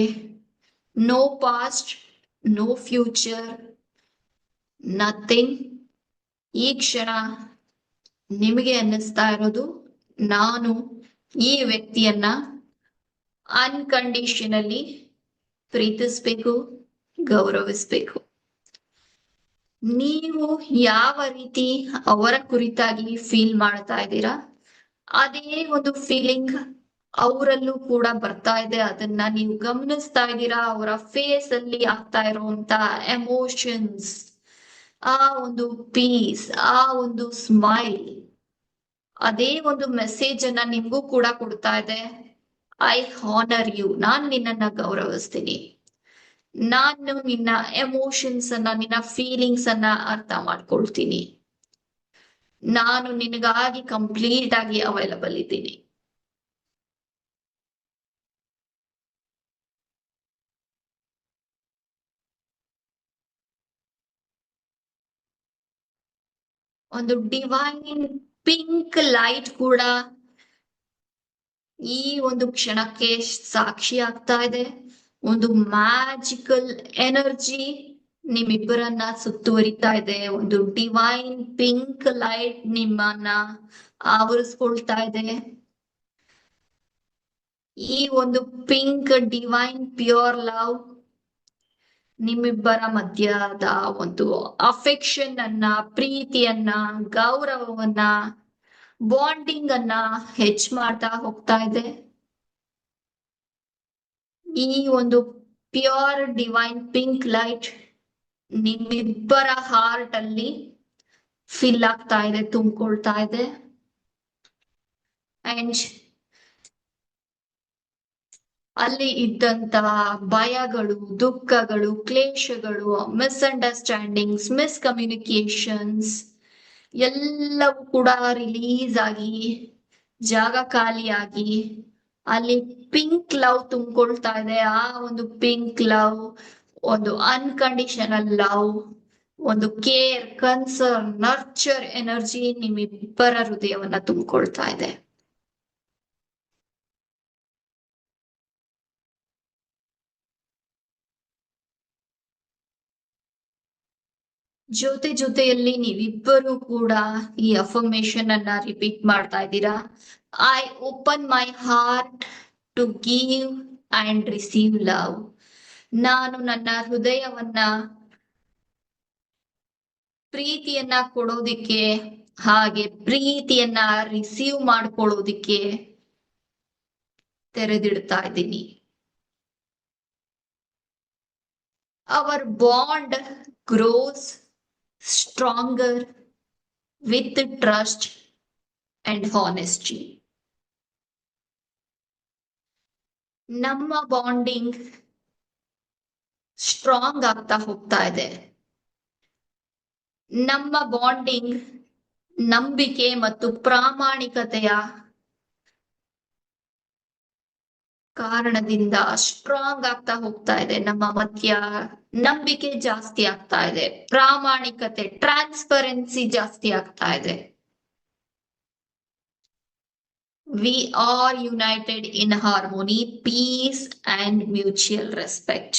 no past, no future, nothing. ಈ ಕ್ಷಣ ನಿಮಗೆ ಅನ್ನಿಸ್ತಾ ಇರೋದು, ನಾನು ಈ ವ್ಯಕ್ತಿಯನ್ನ ಅನ್ಕಂಡೀಷನಲಿ ಪ್ರೀತಿಸ್ಬೇಕು, ಗೌರವಿಸ್ಬೇಕು. ನೀವು ಯಾವ ರೀತಿ ಅವರ ಕುರಿತಾಗಿ ಫೀಲ್ ಮಾಡ್ತಾ ಇದ್ದೀರಾ, ಅದೇ ಒಂದು ಫೀಲಿಂಗ್ ಅವರಲ್ಲೂ ಕೂಡ ಬರ್ತಾ ಇದೆ. ಅದನ್ನ ನೀವು ಗಮನಿಸ್ತಾ ಇದ್ದೀರಾ. ಅವರ ಫೇಸ್ ಅಲ್ಲಿ ಆಗ್ತಾ ಇರುವಂತ ಎಮೋಷನ್ಸ್, ಆ ಒಂದು ಪೀಸ್, ಆ ಒಂದು ಸ್ಮೈಲ್, ಅದೇ ಒಂದು ಮೆಸೇಜ್ ಅನ್ನ ನಿಮ್ಗೂ ಕೂಡ ಕೊಡ್ತಾ ಇದೆ. ಐ ಹಾನರ್ ಯು, ನಾನ್ ನಿನ್ನನ್ನ ಗೌರವಿಸ್ತೀನಿ, ನಾನು ನಿನ್ನ ಎಮೋಷನ್ಸ್ ಅನ್ನ, ನಿನ್ನ ಫೀಲಿಂಗ್ಸ್ ಅನ್ನ ಅರ್ಥ ಮಾಡ್ಕೊಳ್ತೀನಿ, ನಾನು ನಿನಗಾಗಿ ಕಂಪ್ಲೀಟ್ ಆಗಿ ಅವೈಲಬಲ್ ಇದ್ದೀನಿ. ಒಂದು ಡಿವೈನ್ ಪಿಂಕ್ ಲೈಟ್ ಕೂಡ ಈ ಒಂದು ಕ್ಷಣಕ್ಕೆ ಸಾಕ್ಷಿ ಆಗ್ತಾ ಇದೆ. ಒಂದು ಮ್ಯಾಜಿಕಲ್ ಎನರ್ಜಿ ನಿಮ್ಮಿಬ್ಬರನ್ನ ಸುತ್ತುವರಿತಾ ಇದೆ. ಒಂದು ಡಿವೈನ್ ಪಿಂಕ್ ಲೈಟ್ ನಿಮ್ಮನ್ನ ಆವರಿಸ್ಕೊಳ್ತಾ ಇದೆ. ಈ ಒಂದು ಪಿಂಕ್ ಡಿವೈನ್ ಪ್ಯೂರ್ ಲವ್ ನಿಮ್ಮಿಬ್ಬರ ಮಧ್ಯದ ಒಂದು ಅಫೆಕ್ಷನ್ ಅನ್ನ, ಪ್ರೀತಿಯನ್ನ, ಗೌರವವನ್ನ, ಬಾಂಡಿಂಗ್ ಅನ್ನ ಹೆಚ್ಚು ಮಾಡ್ತಾ ಹೋಗ್ತಾ ಇದೆ. ಈ ಒಂದು ಪ್ಯೂರ್ ಡಿವೈನ್ ಪಿಂಕ್ ಲೈಟ್ ನಿಮ್ಮಿಬ್ಬರ ಹಾರ್ಟ್ ಅಲ್ಲಿ ಫಿಲ್ ಆಗ್ತಾ ಇದೆ, ತುಂಬಿಕೊಳ್ತಾ ಇದೆ. ಅಂಡ್ ಅಲ್ಲಿ ಇದ್ದಂತಹ ಭಯಗಳು, ದುಃಖಗಳು, ಕ್ಲೇಶಗಳು, ಮಿಸ್ಅಂಡರ್ಸ್ಟ್ಯಾಂಡಿಂಗ್ಸ್, ಮಿಸ್ಕಮ್ಯುನಿಕೇಶನ್ಸ್ ಎಲ್ಲವೂ ಕೂಡ ರಿಲೀಸ್ ಆಗಿ, ಜಾಗ ಖಾಲಿಯಾಗಿ ಅಲ್ಲಿ ಪಿಂಕ್ ಲವ್ ತುಂಬಿಕೊಳ್ತಾ ಇದೆ. ಆ ಒಂದು ಪಿಂಕ್ ಲವ್ ಒಂದು ಅನ್ಕಂಡೀಷನಲ್ ಲವ್, ಒಂದು ಕೇರ್, ಕನ್ಸರ್ನ್, ನರ್ಚರ್ ಎನರ್ಜಿ ನಿಮ್ಮಿಬ್ಬರ ಹೃದಯವನ್ನ ತುಂಬಿಕೊಳ್ತಾ ಇದೆ. ಜೊತೆಯಲ್ಲಿ ನೀವಿಬ್ಬರು ಕೂಡ ಈ ಅಫರ್ಮೇಶನ್ ಅನ್ನ ರಿಪೀಟ್ ಮಾಡ್ತಾ ಇದ್ದೀರಾ. I open my heart to give and receive love. ನಾನು ನನ್ನ ಹೃದಯವನ್ನ ಪ್ರೀತಿಯನ್ನ ಕೊಡೋದಿಕ್ಕೆ, ಹಾಗೆ ಪ್ರೀತಿಯನ್ನ ರಿಸೀವ್ ಮಾಡ್ಕೊಳ್ಳೋದಿಕ್ಕೆ ತೆರೆದಿಡ್ತಾ ಇದ್ದೀನಿ. Our bond grows stronger with trust and honesty. ನಮ್ಮ ಬಾಂಡಿಂಗ್ ಸ್ಟ್ರಾಂಗ್ ಆಗ್ತಾ ಹೋಗ್ತಾ ಇದೆ. ನಮ್ಮ ಬಾಂಡಿಂಗ್ ನಂಬಿಕೆ ಮತ್ತು ಪ್ರಾಮಾಣಿಕತೆಯ ಕಾರಣದಿಂದ ಸ್ಟ್ರಾಂಗ್ ಆಗ್ತಾ ಹೋಗ್ತಾ ಇದೆ. ನಮ್ಮ ಮಧ್ಯ ನಂಬಿಕೆ ಜಾಸ್ತಿ ಆಗ್ತಾ ಇದೆ, ಪ್ರಾಮಾಣಿಕತೆ, ಟ್ರಾನ್ಸ್ಪರೆನ್ಸಿ ಜಾಸ್ತಿ ಆಗ್ತಾ ಇದೆ. We are united in harmony, peace and mutual respect.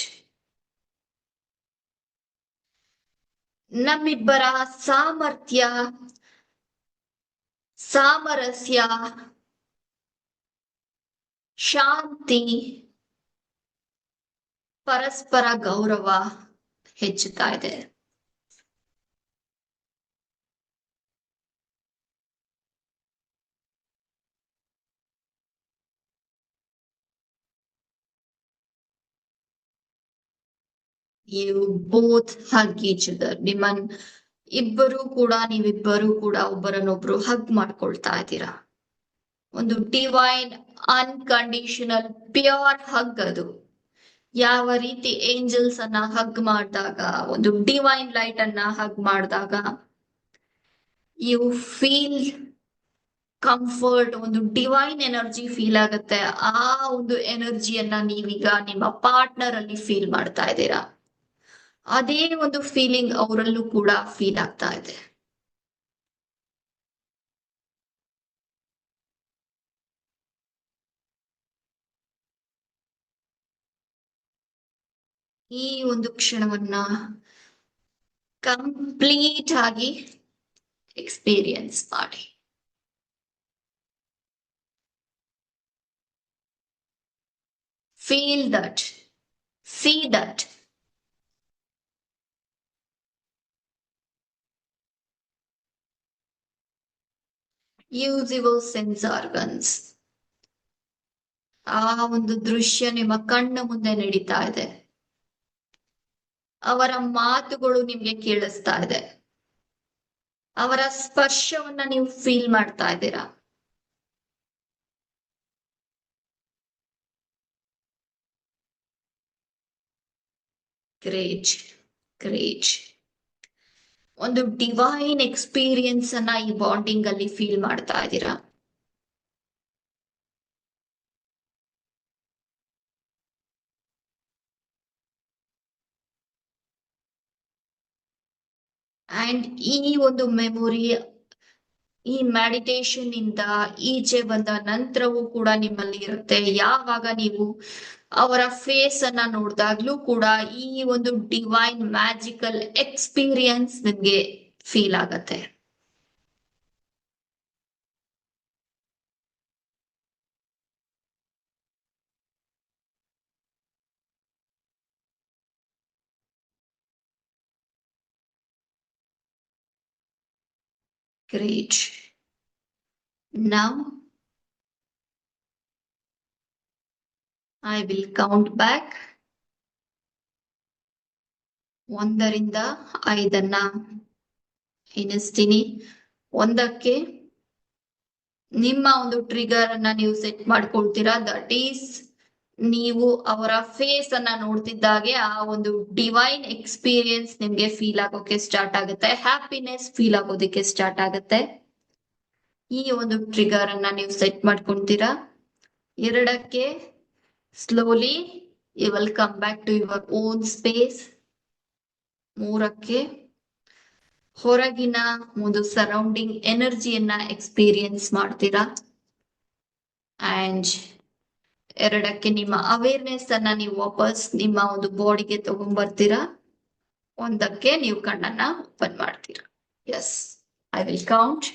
ನಮ್ಮಿಬ್ಬರ ಸಾಮರ್ಥ್ಯ, ಸಾಮರಸ್ಯ, ಶಾಂತಿ, ಪರಸ್ಪರ ಗೌರವ ಹೆಚ್ಚುತ್ತಾ ಇದೆ. You both hug each other. ನೀವಿಬ್ಬರು ಕೂಡ ಒಬ್ಬರನ್ನೊಬ್ರು ಹಗ್ ಮಾಡ್ಕೊಳ್ತಾ ಇದ್ದೀರಾ. ಒಂದು ಡಿವೈನ್ ಅನ್ಕಂಡೀಷನಲ್ ಪ್ಯೂರ್ ಹಗ್ ಅದು. ಯಾವ ರೀತಿ ಏಂಜಲ್ಸ್ ಅನ್ನ ಹಗ್ ಮಾಡಿದಾಗ, ಒಂದು ಡಿವೈನ್ ಲೈಟ್ ಅನ್ನ ಹಗ್ ಮಾಡಿದಾಗ ಯು ಫೀಲ್ ಕಂಫರ್ಟ್, ಒಂದು ಡಿವೈನ್ ಎನರ್ಜಿ ಫೀಲ್ ಆಗುತ್ತೆ. ಆ ಒಂದು ಎನರ್ಜಿಯನ್ನ ನೀವೀಗ ನಿಮ್ಮ ಪಾರ್ಟ್ನರ್ ಅಲ್ಲಿ ಫೀಲ್ ಮಾಡ್ತಾ ಇದ್ದೀರಾ. ಅದೇ ಒಂದು ಫೀಲಿಂಗ್ ಅವರಲ್ಲೂ ಕೂಡ ಫೀಲ್ ಆಗ್ತಾ ಇದೆ. ಈ ಒಂದು ಕ್ಷಣವನ್ನ ಕಂಪ್ಲೀಟ್ ಆಗಿ ಎಕ್ಸ್ಪೀರಿಯನ್ಸ್ ಮಾಡಿ. Feel that, see that. Use your sense organs. ಆ ಒಂದು ದೃಶ್ಯ ನಿಮ್ಮ ಕಣ್ಣ ಮುಂದೆ ನಡೀತಾ ಇದೆ. ಅವರ ಮಾತುಗಳು ನಿಮ್ಗೆ ಕೇಳಿಸ್ತಾ ಇದೆ. ಅವರ ಸ್ಪರ್ಶವನ್ನ ನೀವು ಫೀಲ್ ಮಾಡ್ತಾ ಇದ್ದೀರಾ. Great, great. ಒಂದು ಡಿವೈನ್ ಎಕ್ಸ್ಪೀರಿಯನ್ಸ್ ಅನ್ನ ಈ ಬಾಂಡಿಂಗ್ ಅಲ್ಲಿ ಫೀಲ್ ಮಾಡ್ತಾ ಇದ್ದೀರಾ. ಅಂಡ್ ಈ ಒಂದು ಮೆಮೊರಿ, ಈ ಮೆಡಿಟೇಷನ್ ಇಂದ ಈಚೆ ಬಂದ ನಂತರವೂ ಕೂಡ ನಿಮ್ಮಲ್ಲಿ ಇರುತ್ತೆ. ಯಾವಾಗ ನೀವು ಅವರ ಫೇಸ್ ಅನ್ನ ನೋಡಿದಾಗ್ಲೂ ಕೂಡ ಈ ಒಂದು ಡಿವೈನ್ ಮ್ಯಾಜಿಕಲ್ ಎಕ್ಸ್ಪೀರಿಯನ್ಸ್ ನಿಮ್ಗೆ ಫೀಲ್ ಆಗತ್ತೆ. Great. Now I will count back. 1ರಿಂದ 5 ಎಣಿಸ್ತೀನಿ. 1ಕ್ಕೆ ನಿಮ್ಮ ಒಂದು ಟ್ರಿಗರ್ ಅನ್ನ ನೀವು ಸೆಟ್ ಮಾಡ್ಕೊಳ್ತೀರಾ. ದಟ್ ಈಸ್, ನೀವು ಅವರ ಫೇಸ್ ಅನ್ನ ನೋಡ್ತಿದ್ದಾಗೆ ಆ ಒಂದು ಡಿವೈನ್ ಎಕ್ಸ್ಪೀರಿಯನ್ಸ್ ನಿಮ್ಗೆ ಫೀಲ್ ಆಗೋಕೆ ಸ್ಟಾರ್ಟ್ ಆಗುತ್ತೆ. ಹ್ಯಾಪಿನೆಸ್ ಫೀಲ್ ಆಗೋದಕ್ಕೆ ಸ್ಟಾರ್ಟ್ ಆಗುತ್ತೆ. ಈ ಒಂದು ಟ್ರಿಗರ್ ಅನ್ನ ನೀವು ಸೆಟ್ ಮಾಡ್ಕೊಳ್ತೀರಾ. 2ಕ್ಕೆ slowly you will come back to your own space. 3ಕ್ಕೆ ಹೊರಗಿನ ಒಂದು ಸರೌಂಡಿಂಗ್ ಎನರ್ಜಿಯನ್ನ ಎಕ್ಸ್ಪೀರಿಯನ್ಸ್ ಮಾಡ್ತೀರಾ. ಅಂಡ್ 2ಕ್ಕೆ ನಿಮ್ಮ ಅವೇರ್ನೆಸ್ ಅನ್ನ ನೀವು ವಾಪಸ್ ನಿಮ್ಮ ಒಂದು ಬಾಡಿಗೆ ತಗೊಂಡ್ಬರ್ತೀರಾ. 1ಕ್ಕೆ ನೀವು ಕಣ್ಣನ್ನ ಓಪನ್ ಮಾಡ್ತೀರಾ. Yes, I will count.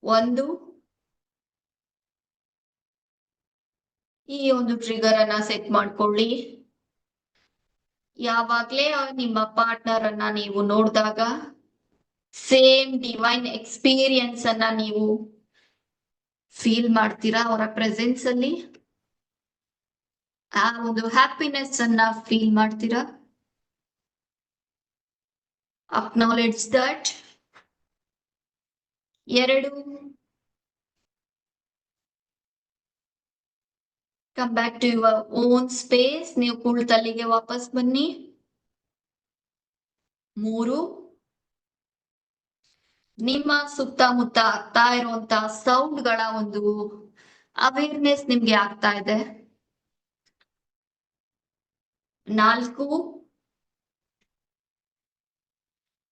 1. ಈ ಒಂದು ಟ್ರಿಗರ್ ಅನ್ನ ಸೆಟ್ ಮಾಡ್ಕೊಳ್ಳಿ. ಯಾವಾಗ್ಲೇ ನಿಮ್ಮ ಪಾರ್ಟ್ನರ್ ಅನ್ನ ನೀವು ನೋಡಿದಾಗ ಸೇಮ್ ಡಿವೈನ್ ಎಕ್ಸ್ಪೀರಿಯನ್ಸ್ ಅನ್ನ ನೀವು ಫೀಲ್ ಮಾಡ್ತೀರಾ. ಅವರ ಪ್ರೆಸೆನ್ಸ್ ಅಲ್ಲಿ ಆ ಒಂದು ಹ್ಯಾಪಿನೆಸ್ ಅನ್ನ ಫೀಲ್ ಮಾಡ್ತೀರಾ. Acknowledge that. 2, come back to your own space. ನೀವು ಕುಳಿತಲ್ಲಿಗೆ ವಾಪಸ್ ಬನ್ನಿ. 3, ನಿಮ್ಮ ಸುತ್ತಮುತ್ತ ಆಗ್ತಾ ಇರುವಂತ ಸೌಂಡ್ ಗಳ ಒಂದು ಅವೇರ್ನೆಸ್ ನಿಮ್ಗೆ ಆಗ್ತಾ ಇದೆ. 4,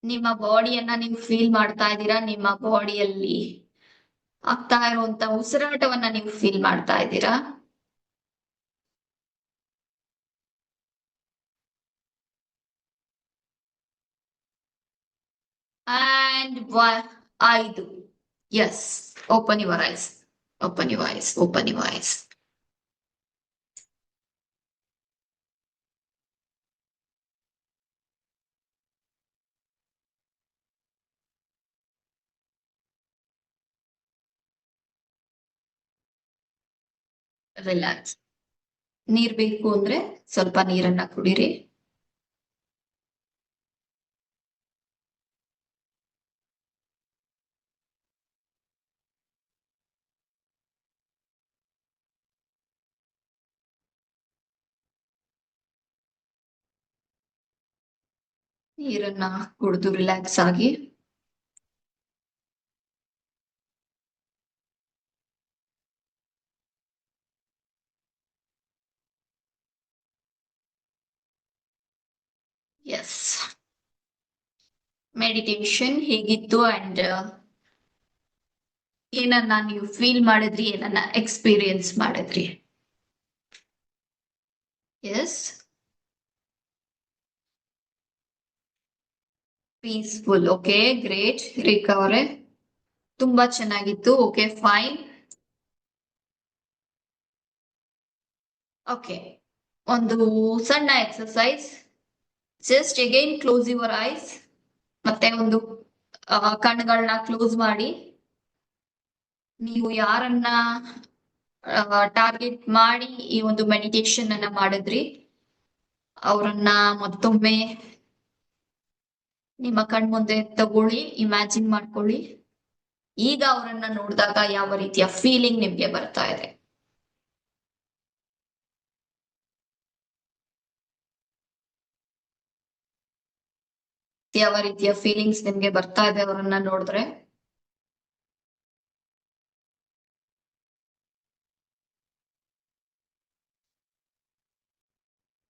ನಿಮ್ಮ ಬಾಡಿಯನ್ನ ನೀವು ಫೀಲ್ ಮಾಡ್ತಾ ಇದ್ದೀರಾ. ನಿಮ್ಮ ಬಾಡಿಯಲ್ಲಿ ಆಗ್ತಾ ಇರುವಂತ ಉಸಿರಾಟವನ್ನ ನೀವು ಫೀಲ್ ಮಾಡ್ತಾ ಇದ್ದೀರಾ. And 5. Yes, open your eyes. Open your eyes. Open your eyes. Relax. ನೀರ್ ಬೇಕು ಅಂದ್ರೆ ಸ್ವಲ್ಪ ನೀರನ್ನ ಕುಡೀರಿ. ನೀರನ್ನ ಕುಡಿದು ರಿಲ್ಯಾಕ್ಸ್ ಆಗಿ. ಎಸ್, ಮೆಡಿಟೇಷನ್ ಹೇಗಿತ್ತು ಅಂಡ್ ಏನನ್ನ ನೀವು ಫೀಲ್ ಮಾಡಿದ್ರಿ, ಏನನ್ನ ಎಕ್ಸ್ಪೀರಿಯನ್ಸ್ ಮಾಡಿದ್ರಿ? Yes, peaceful. Okay, great. Rekha ಅವರೇ ತುಂಬಾ ಚೆನ್ನಾಗಿತ್ತು. Okay, fine. ಓಕೆ, ಒಂದು ಸಣ್ಣ exercise. Just again close your eyes. ಮತ್ತೆ ಒಂದು ಕಣ್ಗಳನ್ನ ಕ್ಲೋಸ್ ಮಾಡಿ. ನೀವು ಯಾರನ್ನ ಟಾರ್ಗೆಟ್ ಮಾಡಿ ಈ ಒಂದು ಮೆಡಿಟೇಷನ್ ಅನ್ನ ಮಾಡಿದ್ರಿ ಅವರನ್ನ ಮತ್ತೊಮ್ಮೆ ನಿಮ್ಮ ಕಣ್ ಮುಂದೆ ತಗೊಳ್ಳಿ, ಇಮ್ಯಾಜಿನ್ ಮಾಡ್ಕೊಳ್ಳಿ. ಈಗ ಅವರನ್ನ ನೋಡಿದಾಗ ಯಾವ ರೀತಿಯ ಫೀಲಿಂಗ್ ನಿಮ್ಗೆ ಬರ್ತಾ ಇದೆ? ಯಾವ ರೀತಿಯ ಫೀಲಿಂಗ್ಸ್ ನಿಮ್ಗೆ ಬರ್ತಾ ಇದೆ ಅವರನ್ನ ನೋಡಿದ್ರೆ?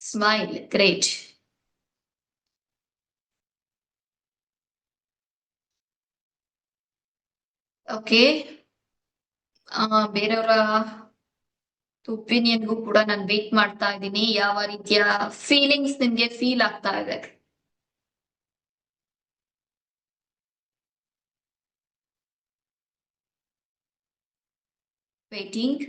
ಸ್ಮೈಲ್. ಗ್ರೇಟ್. ಓಕೆ, ಬೇರೆಯವರ ಒಪಿನಿಯನ್ಗೂ ಕೂಡ ನಾನು ವೇಟ್ ಮಾಡ್ತಾ ಇದ್ದೀನಿ. ಯಾವ ರೀತಿಯ ಫೀಲಿಂಗ್ಸ್ ನಿಮ್ಗೆ ಫೀಲ್ ಆಗ್ತಾ ಇದೆ? Waiting.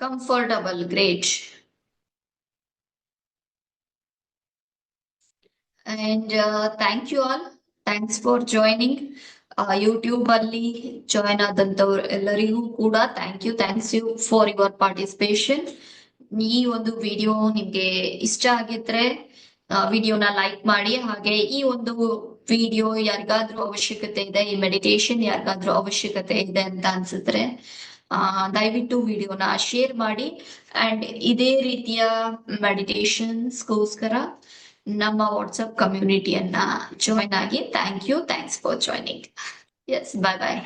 Comfortable. Great. And thank you all. Thanks for joining. YouTube ಅಲ್ಲಿ ಜಾಯ್ನ್ ಆದಂತವ್ರು ಎಲ್ಲರಿಗೂ ಕೂಡ thanks you for your participation. ಈ ಒಂದು ವಿಡಿಯೋ ನಿಮ್ಗೆ ಇಷ್ಟ ಆಗಿದ್ರೆ ವಿಡಿಯೋನ ಲೈಕ್ ಮಾಡಿ. ಹಾಗೆ ಈ ಒಂದು ವಿಡಿಯೋ ಯಾರಿಗಾದ್ರೂ ಅವಶ್ಯಕತೆ ಇದೆ, ಈ ಮೆಡಿಟೇಷನ್ ಯಾರಿಗಾದ್ರೂ ಅವಶ್ಯಕತೆ ಇದೆ ಅಂತ ಅನ್ಸಿದ್ರೆ ದಯವಿಟ್ಟು ವಿಡಿಯೋನ ಶೇರ್ ಮಾಡಿ. ಅಂಡ್ ಇದೇ ರೀತಿಯ ಮೆಡಿಟೇಷನ್ಸ್ಗೋಸ್ಕರ ನಮ್ಮ ವಾಟ್ಸಪ್ ಕಮ್ಯುನಿಟಿಯನ್ನ ಜಾಯ್ನ್ ಆಗಿ. Thanks for joining. Yes, bye bye.